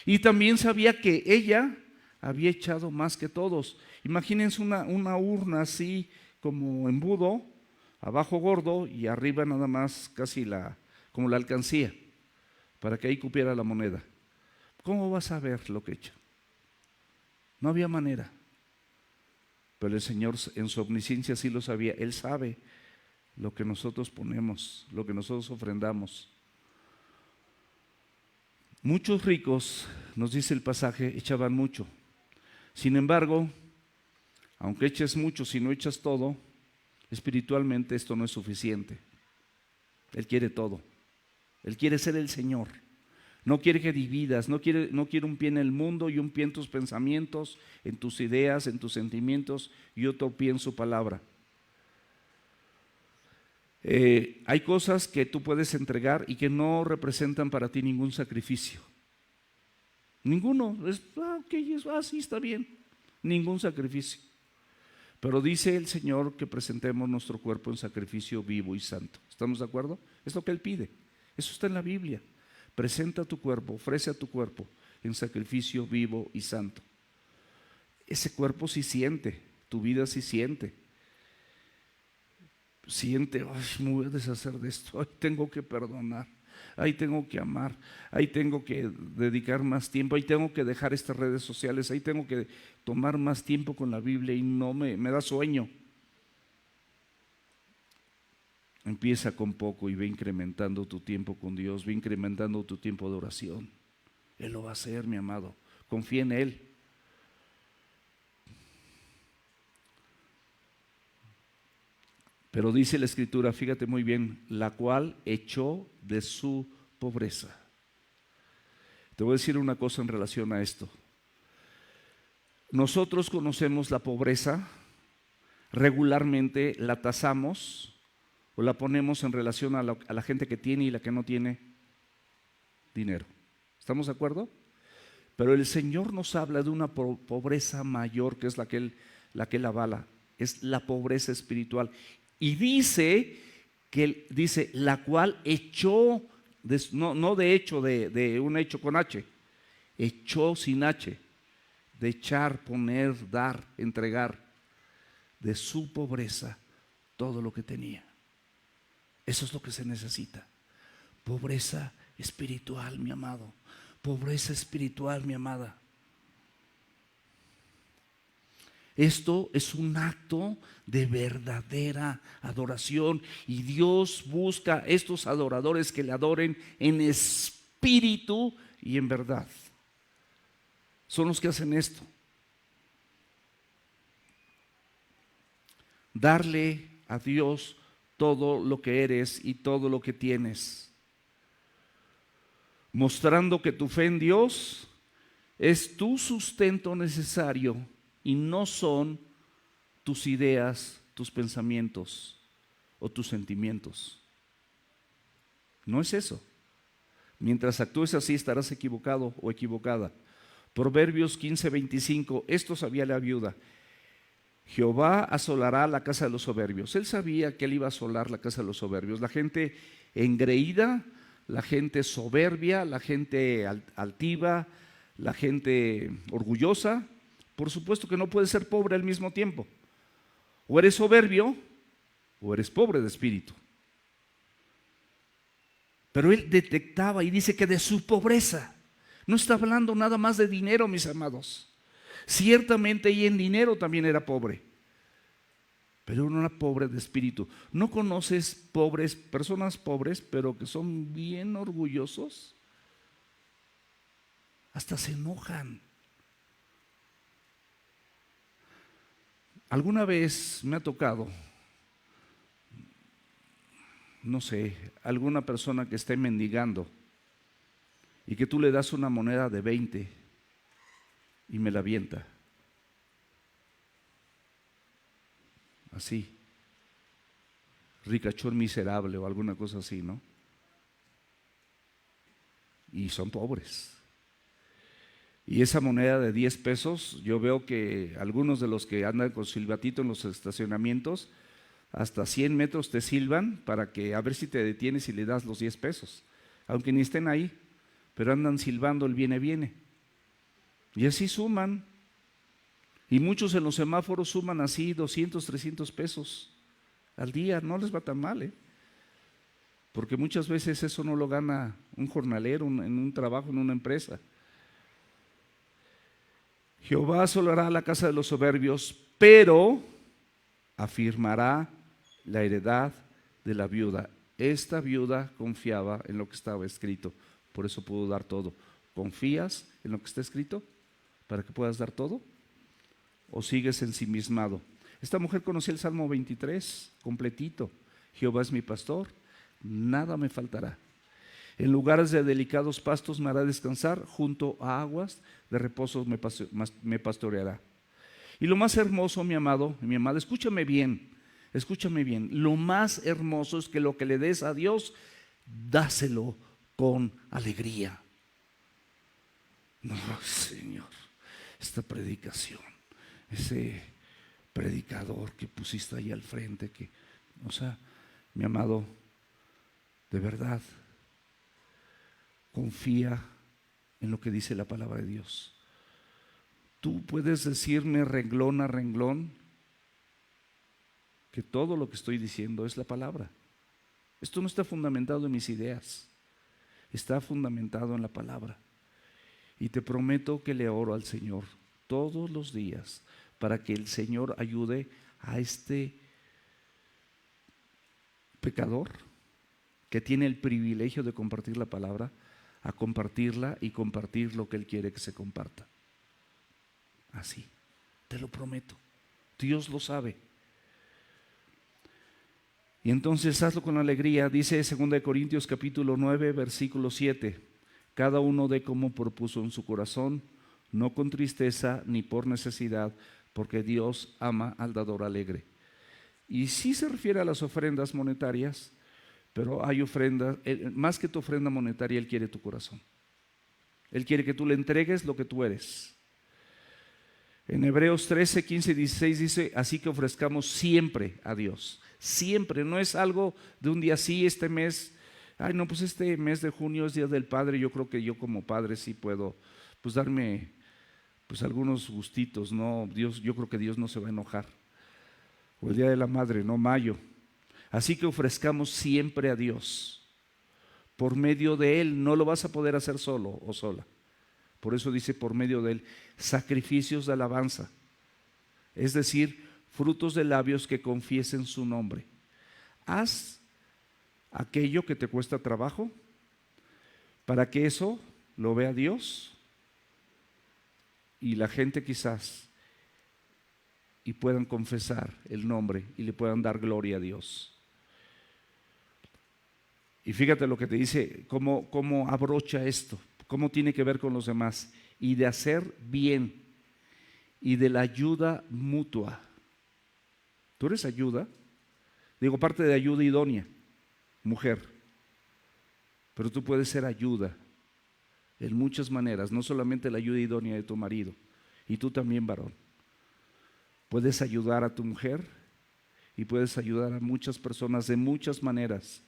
Y también sabía que ella había echado más que todos. Imagínense una urna así como embudo, abajo gordo y arriba nada más casi como la alcancía, para que ahí cupiera la moneda. ¿Cómo vas a ver lo que echa? No había manera. Pero el Señor en su omnisciencia sí lo sabía. Él sabe lo que nosotros ponemos, lo que nosotros ofrendamos. Muchos ricos, nos dice el pasaje, echaban mucho. Sin embargo, aunque eches mucho, si no echas todo, espiritualmente esto no es suficiente. Él quiere todo. Él quiere ser el Señor. No quiere que dividas, no quiere un pie en el mundo y un pie en tus pensamientos, en tus ideas, en tus sentimientos y otro pie en su palabra. Hay cosas que tú puedes entregar y que no representan para ti ningún sacrificio. Ninguno. Sí, está bien. Ningún sacrificio. Pero dice el Señor que presentemos nuestro cuerpo en sacrificio vivo y santo. ¿Estamos de acuerdo? Es lo que Él pide. Eso está en la Biblia. Presenta tu cuerpo, ofrece a tu cuerpo en sacrificio vivo y santo. Ese cuerpo sí siente, tu vida sí siente. Siente, me voy a deshacer de esto, ay, tengo que perdonar, ahí tengo que amar, ahí tengo que dedicar más tiempo, ahí tengo que dejar estas redes sociales, ahí tengo que tomar más tiempo con la Biblia y no me da sueño. Empieza con poco y ve incrementando tu tiempo con Dios, ve incrementando tu tiempo de oración. Él lo va a hacer, mi amado, confía en Él. Pero dice la Escritura, fíjate muy bien, la cual echó de su pobreza. Te voy a decir una cosa en relación a esto. Nosotros conocemos la pobreza, regularmente la tasamos o la ponemos en relación a la gente que tiene y la que no tiene dinero. ¿Estamos de acuerdo? Pero el Señor nos habla de una pobreza mayor, que es la que Él avala, es la pobreza espiritual. Y dice la cual echó, no de hecho, de un hecho con H, echó sin H, de echar, poner, dar, entregar, de su pobreza todo lo que tenía. Eso es lo que se necesita. Pobreza espiritual, mi amado. Pobreza espiritual, mi amada. Esto es un acto de verdadera adoración y Dios busca estos adoradores que le adoren en espíritu y en verdad. Son los que hacen esto. Darle a Dios todo lo que eres y todo lo que tienes, mostrando que tu fe en Dios es tu sustento necesario y no son tus ideas, tus pensamientos o tus sentimientos. No es eso. Mientras actúes así estarás equivocado o equivocada. Proverbios 15:25, esto sabía la viuda. Jehová asolará la casa de los soberbios. Él sabía que él iba a asolar la casa de los soberbios. La gente engreída, la gente soberbia, la gente altiva, la gente orgullosa, por supuesto que no puede ser pobre al mismo tiempo. O eres soberbio o eres pobre de espíritu. Pero él detectaba y dice que de su pobreza. No está hablando nada más de dinero, mis amados. Ciertamente y en dinero también era pobre, pero no era pobre de espíritu. ¿No conoces personas pobres, pero que son bien orgullosos? Hasta se enojan. Alguna vez me ha tocado no sé, alguna persona que esté mendigando y que tú le das una moneda de 20 y me la avienta. Así, ricachón miserable o alguna cosa así, ¿no? Y son pobres. Y esa moneda de 10 pesos, yo veo que algunos de los que andan con silbatito en los estacionamientos, hasta 100 metros te silban para que a ver si te detienes y le das los 10 pesos. Aunque ni estén ahí, pero andan silbando el viene, viene. Y así suman. Y muchos en los semáforos suman así 200, 300 pesos al día. No les va tan mal, ¿eh? Porque muchas veces eso no lo gana un jornalero en un trabajo, en una empresa. Jehová asolará la casa de los soberbios, pero afirmará la heredad de la viuda. Esta viuda confiaba en lo que estaba escrito, por eso pudo dar todo. ¿Confías en lo que está escrito para que puedas dar todo? ¿O sigues ensimismado? Esta mujer conocía el Salmo 23 completito. Jehová es mi pastor, nada me faltará. En lugares de delicados pastos me hará descansar, junto a aguas de reposo me pastoreará. Y lo más hermoso, mi amado, mi amada, escúchame bien, lo más hermoso es que lo que le des a Dios, dáselo con alegría. No, Señor, esta predicación, ese predicador que pusiste ahí al frente, mi amado, de verdad, confía en lo que dice la palabra de Dios. Tú puedes decirme renglón a renglón que todo lo que estoy diciendo es la palabra. Esto no está fundamentado en mis ideas, está fundamentado en la palabra. Y te prometo que le oro al Señor todos los días para que el Señor ayude a este pecador que tiene el privilegio de compartir la palabra, a compartirla y compartir lo que Él quiere que se comparta. Así, te lo prometo. Dios lo sabe. Y entonces hazlo con alegría. Dice 2 Corintios capítulo 9, versículo 7. Cada uno dé como propuso en su corazón, no con tristeza ni por necesidad, porque Dios ama al dador alegre. Y sí se refiere a las ofrendas monetarias, pero hay ofrendas, más que tu ofrenda monetaria, Él quiere tu corazón. Él quiere que tú le entregues lo que tú eres. En Hebreos 13, 15 y 16 dice, así que ofrezcamos siempre a Dios. Siempre, no es algo de un día sí, este mes, ay no, pues este mes de junio es Día del Padre, yo creo que yo como padre sí puedo pues darme pues algunos gustitos, no, Dios, yo creo que Dios no se va a enojar. O el Día de la Madre, no, mayo. Así que ofrezcamos siempre a Dios. Por medio de Él, no lo vas a poder hacer solo o sola. Por eso dice por medio de Él, sacrificios de alabanza. Es decir, frutos de labios que confiesen su nombre. Haz aquello que te cuesta trabajo para que eso lo vea Dios y la gente quizás y puedan confesar el nombre y le puedan dar gloria a Dios. Y fíjate lo que te dice, cómo abrocha esto, cómo tiene que ver con los demás, y de hacer bien, y de la ayuda mutua. ¿Tú eres ayuda? Digo, parte de ayuda idónea, mujer, pero tú puedes ser ayuda en muchas maneras, no solamente la ayuda idónea de tu marido, y tú también, varón. Puedes ayudar a tu mujer y puedes ayudar a muchas personas de muchas maneras.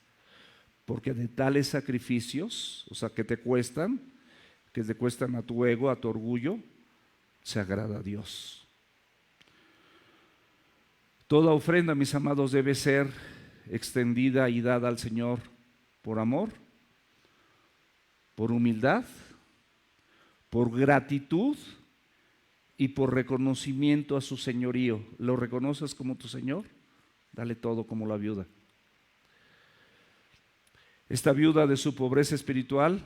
Porque de tales sacrificios, o sea, que te cuestan a tu ego, a tu orgullo, se agrada a Dios. Toda ofrenda, mis amados, debe ser extendida y dada al Señor por amor, por humildad, por gratitud y por reconocimiento a su señorío. ¿Lo reconoces como tu Señor? Dale todo como la viuda. Esta viuda, de su pobreza espiritual,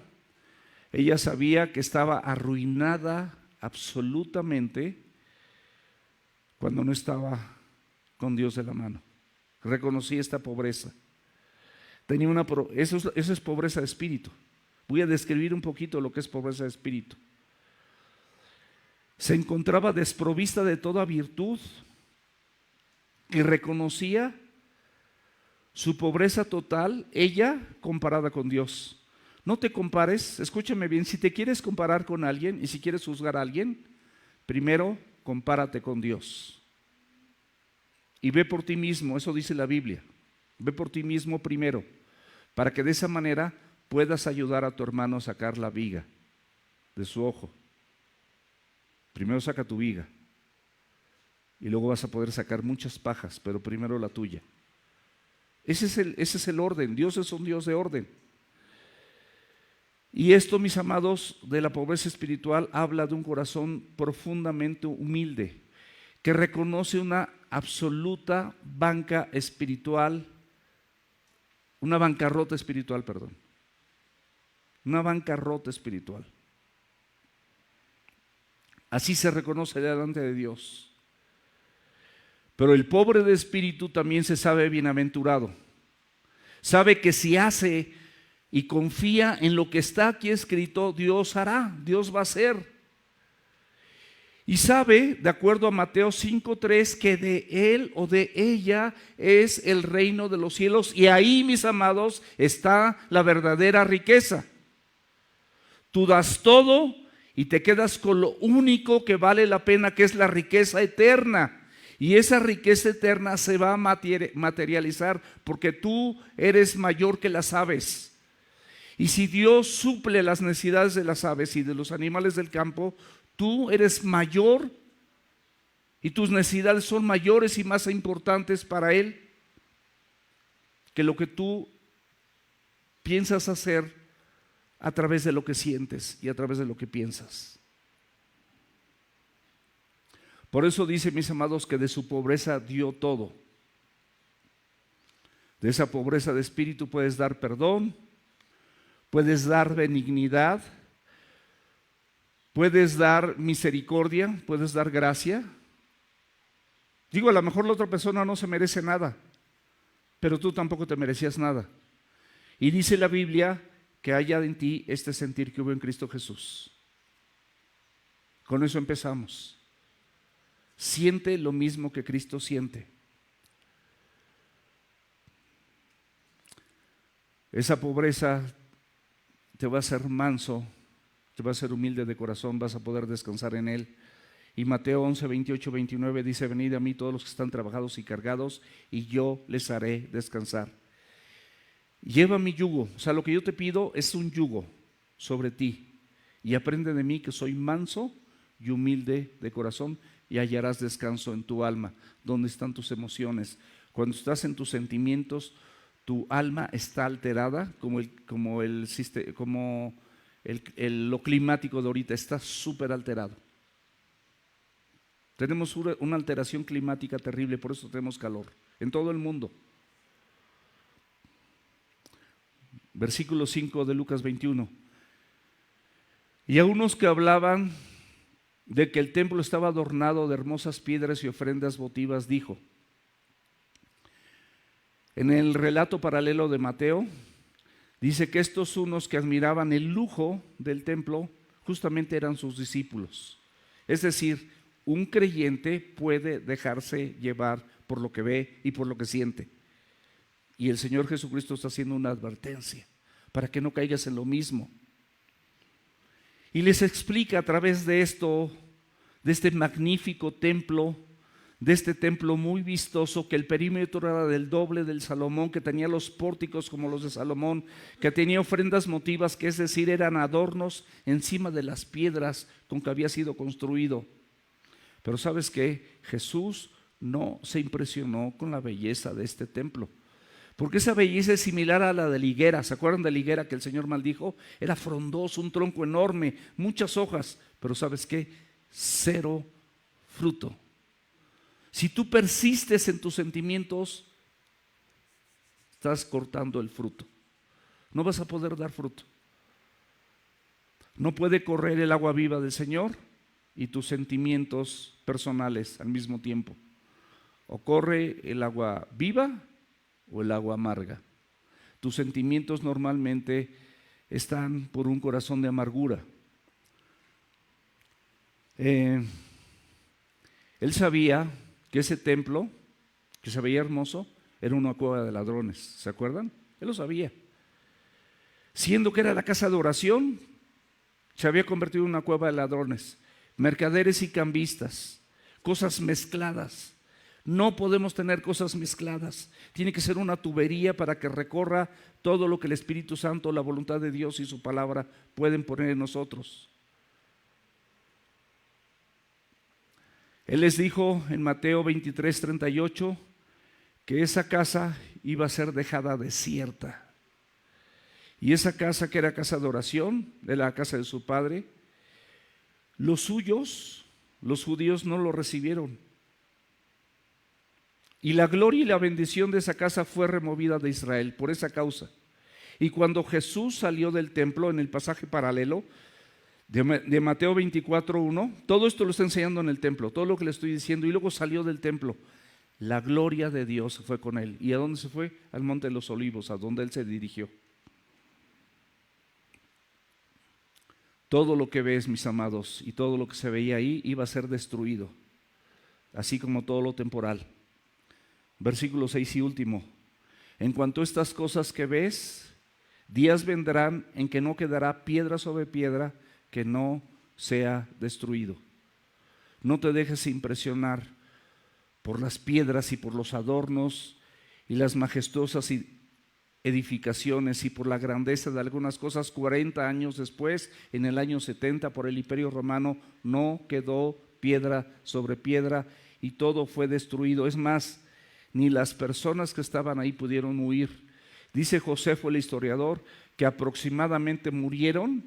ella sabía que estaba arruinada absolutamente cuando no estaba con Dios de la mano. Reconocía esta pobreza. Eso es pobreza de espíritu. Voy a describir un poquito lo que es pobreza de espíritu. Se encontraba desprovista de toda virtud y reconocía su pobreza total, ella comparada con Dios. No te compares, escúchame bien, si te quieres comparar con alguien y si quieres juzgar a alguien, primero compárate con Dios. Y ve por ti mismo, eso dice la Biblia. Ve por ti mismo primero, para que de esa manera puedas ayudar a tu hermano a sacar la viga de su ojo. Primero saca tu viga y luego vas a poder sacar muchas pajas, pero primero la tuya. Ese es el orden. Dios es un Dios de orden. Y esto, mis amados, de la pobreza espiritual habla de un corazón profundamente humilde, que reconoce una absoluta banca espiritual, una bancarrota espiritual, perdón. Una bancarrota espiritual. Así se reconoce delante de Dios. Pero el pobre de espíritu también se sabe bienaventurado. Sabe que si hace y confía en lo que está aquí escrito, Dios hará, Dios va a hacer. Y sabe, de acuerdo a Mateo 5:3, que de él o de ella es el reino de los cielos. Y ahí, mis amados, está la verdadera riqueza. Tú das todo y te quedas con lo único que vale la pena, que es la riqueza eterna. Y esa riqueza eterna se va a materializar porque tú eres mayor que las aves. Y si Dios suple las necesidades de las aves y de los animales del campo, tú eres mayor y tus necesidades son mayores y más importantes para Él que lo que tú piensas hacer a través de lo que sientes y a través de lo que piensas. Por eso dice, mis amados, que de su pobreza dio todo. De esa pobreza de espíritu puedes dar perdón, puedes dar benignidad, puedes dar misericordia, puedes dar gracia. Digo, a lo mejor la otra persona no se merece nada, pero tú tampoco te merecías nada. Y dice la Biblia que haya en ti este sentir que hubo en Cristo Jesús. Con eso empezamos. Siente lo mismo que Cristo siente. Esa pobreza te va a hacer manso, te va a hacer humilde de corazón, vas a poder descansar en Él. Y Mateo 11, 28, 29 dice: venid a mí todos los que están trabajados y cargados, y yo les haré descansar. Lleva mi yugo, o sea, lo que yo te pido es un yugo sobre ti, y aprende de mí que soy manso y humilde de corazón, y hallarás descanso en tu alma. ¿Dónde están tus emociones? Cuando estás en tus sentimientos, tu alma está alterada, lo climático de ahorita está súper alterado. Tenemos una alteración climática terrible, por eso tenemos calor en todo el mundo. Versículo 5 de Lucas 21. Y a unos que hablaban de que el templo estaba adornado de hermosas piedras y ofrendas votivas, dijo. En el relato paralelo de Mateo, dice que estos unos que admiraban el lujo del templo, justamente eran sus discípulos. Es decir, un creyente puede dejarse llevar por lo que ve y por lo que siente. Y el Señor Jesucristo está haciendo una advertencia para que no caigas en lo mismo. Y les explica a través de esto, de este magnífico templo, de este templo muy vistoso, que el perímetro era del doble del Salomón, que tenía los pórticos como los de Salomón, que tenía ofrendas motivas, que es decir, eran adornos encima de las piedras con que había sido construido. Pero ¿sabes qué? Jesús no se impresionó con la belleza de este templo, porque esa belleza es similar a la de la higuera. ¿Se acuerdan de la higuera que el Señor maldijo? Era frondoso, un tronco enorme, muchas hojas, pero ¿sabes qué? Cero fruto. Si tú persistes en tus sentimientos, estás cortando el fruto. No vas a poder dar fruto. No puede correr el agua viva del Señor y tus sentimientos personales al mismo tiempo. O corre el agua viva o el agua amarga. Tus sentimientos normalmente están por un corazón de amargura. Él sabía que ese templo, que se veía hermoso, era una cueva de ladrones. ¿Se acuerdan? Él lo sabía. Siendo que era la casa de oración, se había convertido en una cueva de ladrones, mercaderes y cambistas, cosas mezcladas. No podemos tener cosas mezcladas. Tiene que ser una tubería para que recorra todo lo que el Espíritu Santo, la voluntad de Dios y su palabra pueden poner en nosotros. Él les dijo en Mateo 23:38 que esa casa iba a ser dejada desierta. Y esa casa, que era casa de oración, de la casa de su padre, los suyos, los judíos, no lo recibieron. Y la gloria y la bendición de esa casa fue removida de Israel por esa causa. Y cuando Jesús salió del templo, en el pasaje paralelo de Mateo 24:1, todo esto lo está enseñando en el templo, todo lo que le estoy diciendo, y luego salió del templo. La gloria de Dios fue con él. ¿Y a dónde se fue? Al Monte de los Olivos, a donde él se dirigió. Todo lo que ves, mis amados, y todo lo que se veía ahí iba a ser destruido, así como todo lo temporal. Versículo 6 y último. En cuanto a estas cosas que ves, días vendrán en que no quedará piedra sobre piedra que no sea destruido. No te dejes impresionar por las piedras y por los adornos y las majestuosas edificaciones y por la grandeza de algunas cosas. 40 años después, en el año 70, por el Imperio Romano, no quedó piedra sobre piedra y todo fue destruido. Es más, ni las personas que estaban ahí pudieron huir. Dice Josefo, el historiador, que aproximadamente murieron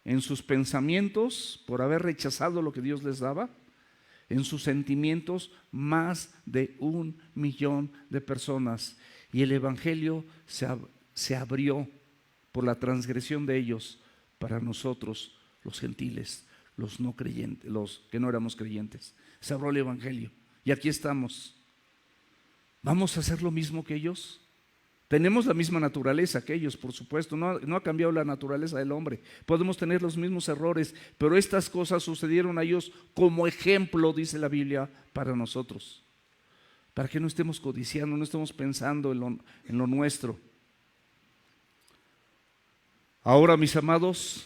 en sus pensamientos por haber rechazado lo que Dios les daba. En sus sentimientos, más de 1 millón de personas. Y el evangelio se abrió por la transgresión de ellos para nosotros, los gentiles, los no creyentes, los que no éramos creyentes. Se abrió el evangelio y aquí estamos. ¿Vamos a hacer lo mismo que ellos? Tenemos la misma naturaleza que ellos, por supuesto. No ha cambiado la naturaleza del hombre. Podemos tener los mismos errores, pero estas cosas sucedieron a ellos como ejemplo, dice la Biblia, para nosotros. Para que no estemos codiciando, no estemos pensando en lo nuestro. Ahora, mis amados,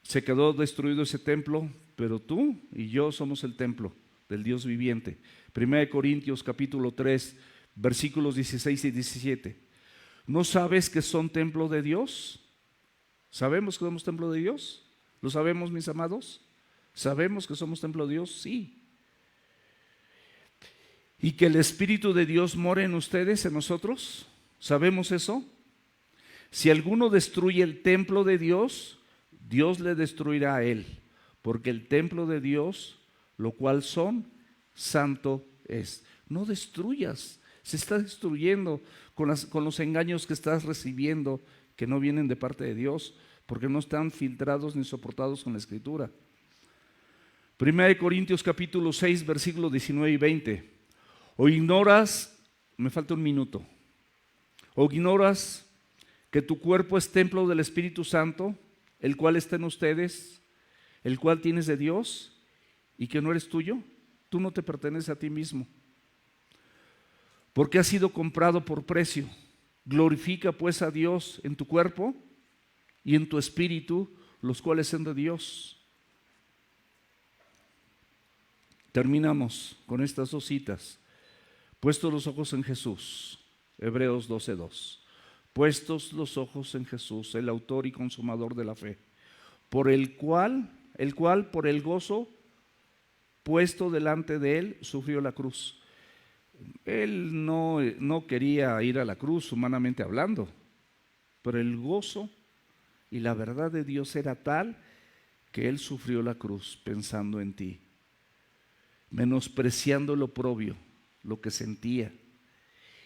se quedó destruido ese templo, pero tú y yo somos el templo del Dios viviente. 1 Corintios capítulo 3, versículos 16 y 17. ¿No sabes que son templo de Dios? ¿Sabemos que somos templo de Dios? ¿Lo sabemos, mis amados? ¿Sabemos que somos templo de Dios? Sí. ¿Y que el Espíritu de Dios mora en ustedes, en nosotros? ¿Sabemos eso? Si alguno destruye el templo de Dios, Dios le destruirá a él, porque el templo de Dios, lo cual son, santo es. No destruyas, se está destruyendo con los engaños que estás recibiendo, que no vienen de parte de Dios, porque no están filtrados ni soportados con la Escritura. 1 Corintios capítulo 6, versículos 19 y 20. ¿O ignoras, me falta un minuto, o ignoras que tu cuerpo es templo del Espíritu Santo, el cual está en ustedes, el cual tienes de Dios, y que no eres tuyo? Tú no te perteneces a ti mismo, porque has sido comprado por precio. Glorifica pues a Dios en tu cuerpo y en tu espíritu, los cuales son de Dios. Terminamos con estas dos citas. Puestos los ojos en Jesús, Hebreos 12:2. Puestos los ojos en Jesús, el autor y consumador de la fe, por el cual por el gozo puesto delante de él sufrió la cruz. Él no quería ir a la cruz, humanamente hablando, pero el gozo y la verdad de Dios era tal que él sufrió la cruz pensando en ti, menospreciando lo oprobio, lo que sentía,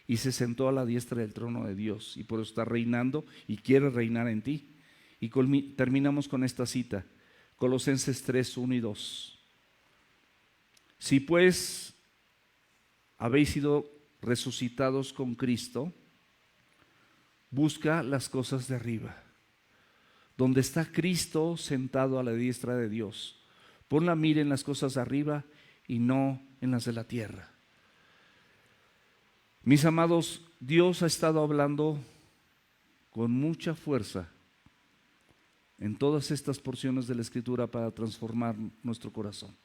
y se sentó a la diestra del trono de Dios, y por eso está reinando y quiere reinar en ti. Y terminamos con esta cita, Colosenses 3, 1 y 2. Si pues habéis sido resucitados con Cristo, Busca las cosas de arriba, donde está Cristo sentado a la diestra de Dios. Pon la mira en las cosas de arriba y no en las de la tierra. Mis amados, Dios ha estado hablando con mucha fuerza en todas estas porciones de la Escritura para transformar nuestro corazón,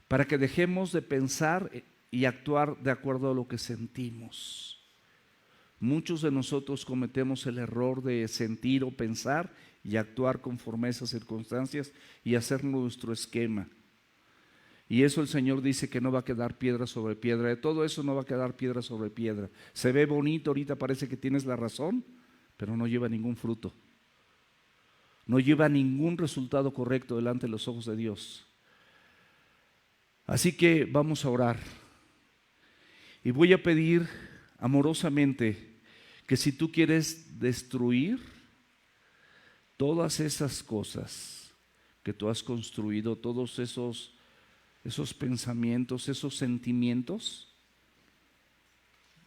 para que dejemos de pensar y actuar de acuerdo a lo que sentimos. Muchos de nosotros cometemos el error de sentir o pensar y actuar conforme a esas circunstancias y hacer nuestro esquema. Y eso el Señor dice que no va a quedar piedra sobre piedra. De todo eso no va a quedar piedra sobre piedra. Se ve bonito, ahorita parece que tienes la razón, pero no lleva ningún fruto. No lleva ningún resultado correcto delante de los ojos de Dios. Así que vamos a orar. Y voy a pedir amorosamente que si tú quieres destruir todas esas cosas que tú has construido, todos esos pensamientos, esos sentimientos,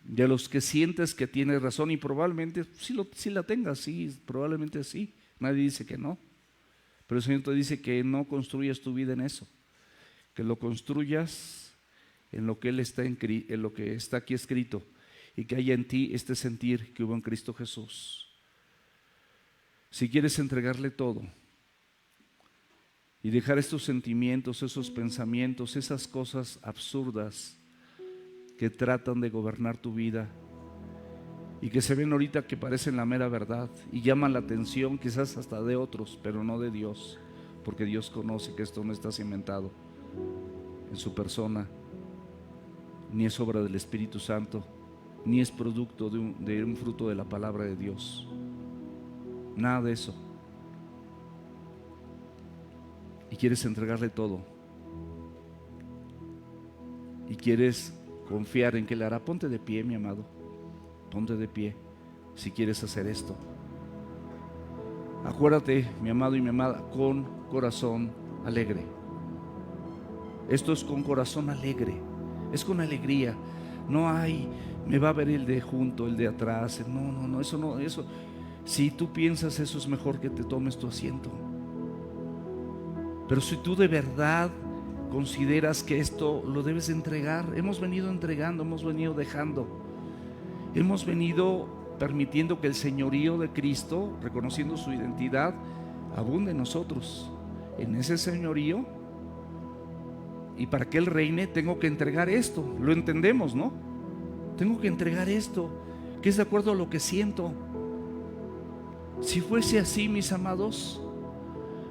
de los que sientes que tienes razón, y probablemente sí la tengas, sí, probablemente sí, nadie dice que no, pero el Señor te dice que no construyas tu vida en eso, que lo construyas en lo que en lo que está aquí escrito, y que haya en ti este sentir que hubo en Cristo Jesús. Si quieres entregarle todo y dejar estos sentimientos, esos pensamientos, esas cosas absurdas que tratan de gobernar tu vida y que se ven ahorita que parecen la mera verdad y llaman la atención quizás hasta de otros, pero no de Dios, porque Dios conoce que esto no está cimentado en su persona, ni es obra del Espíritu Santo, ni es producto de un fruto de la palabra de Dios. Nada de eso. Y quieres entregarle todo y quieres confiar en que le hará. Ponte de pie, mi amado, ponte de pie si quieres hacer esto. Acuérdate, mi amado y mi amada, con corazón alegre. Esto es con corazón alegre, es con alegría. No hay, me va a ver el de junto, el de atrás. No, eso no, eso. Si tú piensas eso, es mejor que te tomes tu asiento. Pero si tú de verdad consideras que esto lo debes entregar, hemos venido entregando, hemos venido dejando, hemos venido permitiendo que el señorío de Cristo, reconociendo su identidad, abunde en nosotros. En ese señorío, y para que Él reine, tengo que entregar esto. Lo entendemos, ¿no? Tengo que entregar esto, que es de acuerdo a lo que siento. Si fuese así, mis amados,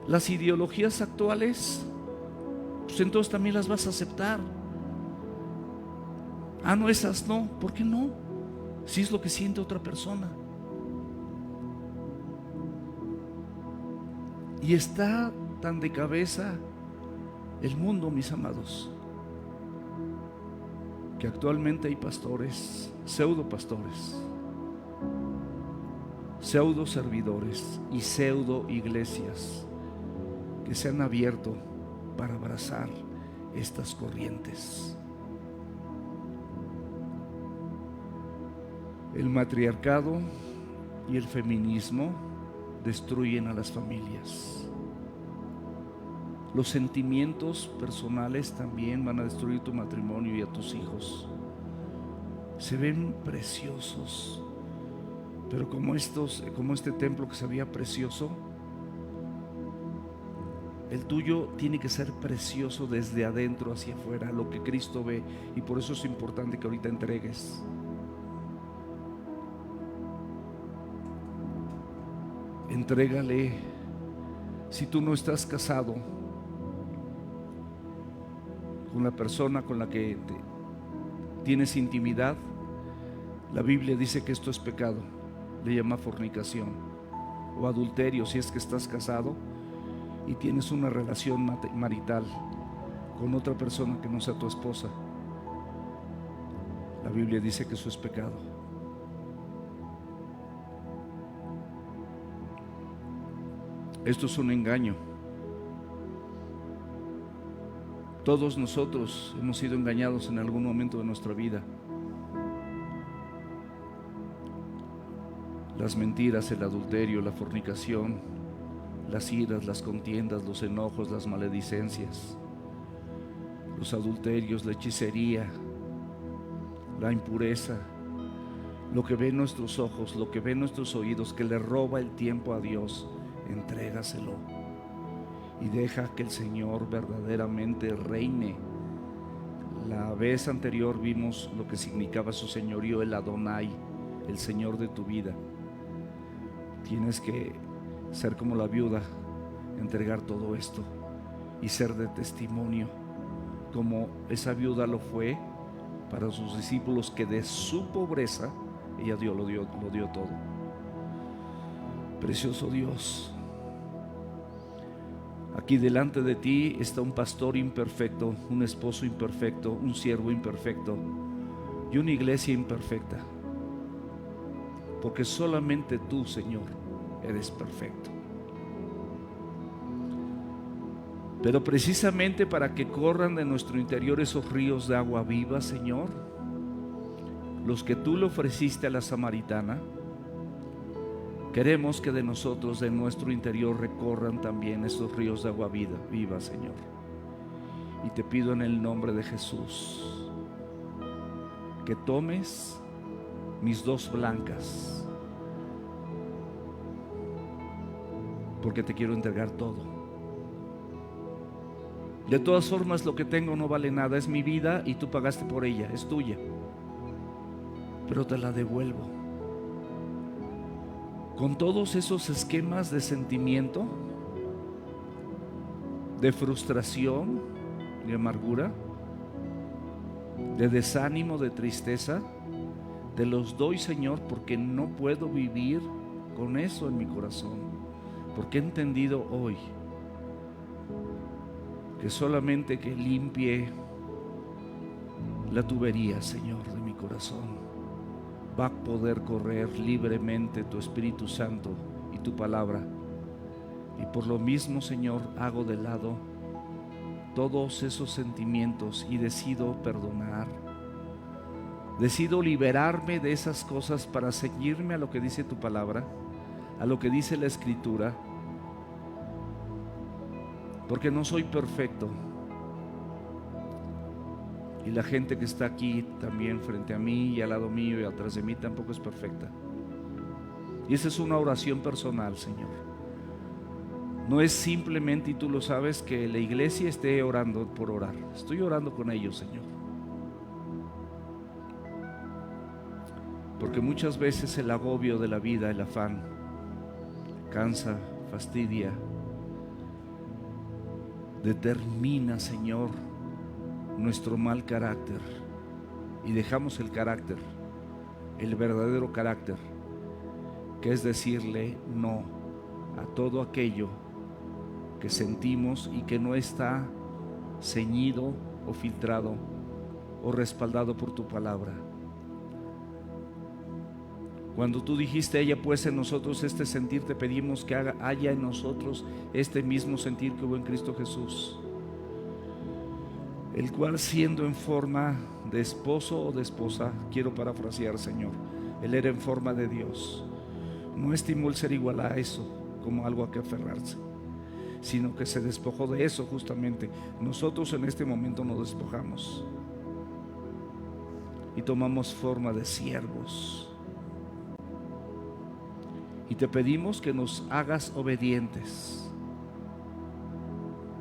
las ideologías actuales, pues entonces también las vas a aceptar. Ah, no, esas no. ¿Por qué no? Si es lo que siente otra persona. Y está tan de cabeza el mundo, mis amados, que actualmente hay pastores, pseudo pastores, pseudo servidores y pseudo iglesias que se han abierto para abrazar estas corrientes. El matriarcado y el feminismo destruyen a las familias. Los sentimientos personales también van a destruir tu matrimonio y a tus hijos. Se ven preciosos, pero como este templo que se veía precioso, el tuyo tiene que ser precioso desde adentro hacia afuera, lo que Cristo ve, y por eso es importante que ahorita entregues. Entrégale. Si tú no estás casado con la persona con la que tienes intimidad, la Biblia dice que esto es pecado, le llama fornicación o adulterio. Si es que estás casado y tienes una relación marital con otra persona que no sea tu esposa, la Biblia dice que eso es pecado. Esto es un engaño. Todos nosotros hemos sido engañados en algún momento de nuestra vida. las mentiras, el adulterio, la fornicación, las iras, las contiendas, los enojos, las maledicencias, los adulterios, la hechicería, la impureza, lo que ven nuestros ojos, lo que ven nuestros oídos, que le roba el tiempo a Dios, entrégaselo y deja que el Señor verdaderamente reine. La vez anterior vimos lo que significaba su señorío, el Adonai, el Señor de tu vida. Tienes que ser como la viuda, entregar todo esto y ser de testimonio, como esa viuda lo fue para sus discípulos, que de su pobreza ella lo dio todo. Precioso Dios, aquí delante de ti está un pastor imperfecto, un esposo imperfecto, un siervo imperfecto y una iglesia imperfecta, porque solamente tú, Señor, eres perfecto. Pero precisamente para que corran de nuestro interior esos ríos de agua viva, Señor, los que tú le ofreciste a la samaritana, queremos que de nosotros, de nuestro interior, recorran también esos ríos de agua viva, Señor. Y te pido en el nombre de Jesús que tomes mis dos blancas, porque te quiero entregar todo. De todas formas, lo que tengo no vale nada, es mi vida y tú pagaste por ella, es tuya, pero te la devuelvo con todos esos esquemas de sentimiento, de frustración, de amargura, de desánimo, de tristeza. Te los doy, Señor, porque no puedo vivir con eso en mi corazón, porque he entendido hoy que solamente que limpie la tubería, Señor, de mi corazón, va a poder correr libremente tu Espíritu Santo y tu palabra. Y por lo mismo, Señor, hago de lado todos esos sentimientos y decido perdonar. Decido liberarme de esas cosas para ceñirme a lo que dice tu palabra, a lo que dice la Escritura, porque no soy perfecto. Y la gente que está aquí también frente a mí y al lado mío y atrás de mí tampoco es perfecta. Y esa es una oración personal, Señor. No es simplemente, y tú lo sabes, que la iglesia esté orando por orar. Estoy orando con ellos, Señor. Porque muchas veces el agobio de la vida, el afán, cansa, fastidia, determina, Señor, nuestro mal carácter, y dejamos el carácter, el verdadero carácter, que es decirle no a todo aquello que sentimos y que no está ceñido o filtrado o respaldado por tu palabra. Cuando tú dijiste, haya pues en nosotros este sentir, te pedimos que haya en nosotros este mismo sentir que hubo en Cristo Jesús, el cual, siendo en forma de esposo o de esposa, quiero parafrasear, Señor, él era en forma de Dios, no estimó el ser igual a eso como algo a que aferrarse, sino que se despojó de eso. Justamente nosotros en este momento nos despojamos y tomamos forma de siervos, y te pedimos que nos hagas obedientes.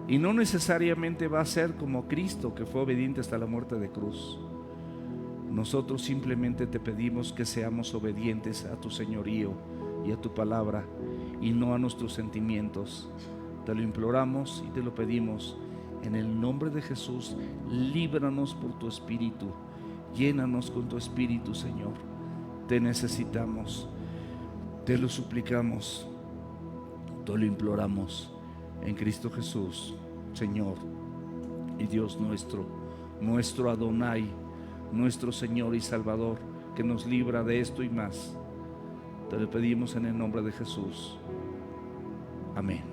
Y no necesariamente va a ser como Cristo, que fue obediente hasta la muerte de cruz. Nosotros simplemente te pedimos que seamos obedientes a tu señorío y a tu palabra, y no a nuestros sentimientos. Te lo imploramos y te lo pedimos en el nombre de Jesús. Líbranos por tu Espíritu, llénanos con tu Espíritu, Señor. Te necesitamos, te lo suplicamos, te lo imploramos en Cristo Jesús, Señor y Dios nuestro, nuestro Adonai, nuestro Señor y Salvador, que nos libra de esto y más. Te lo pedimos en el nombre de Jesús. Amén.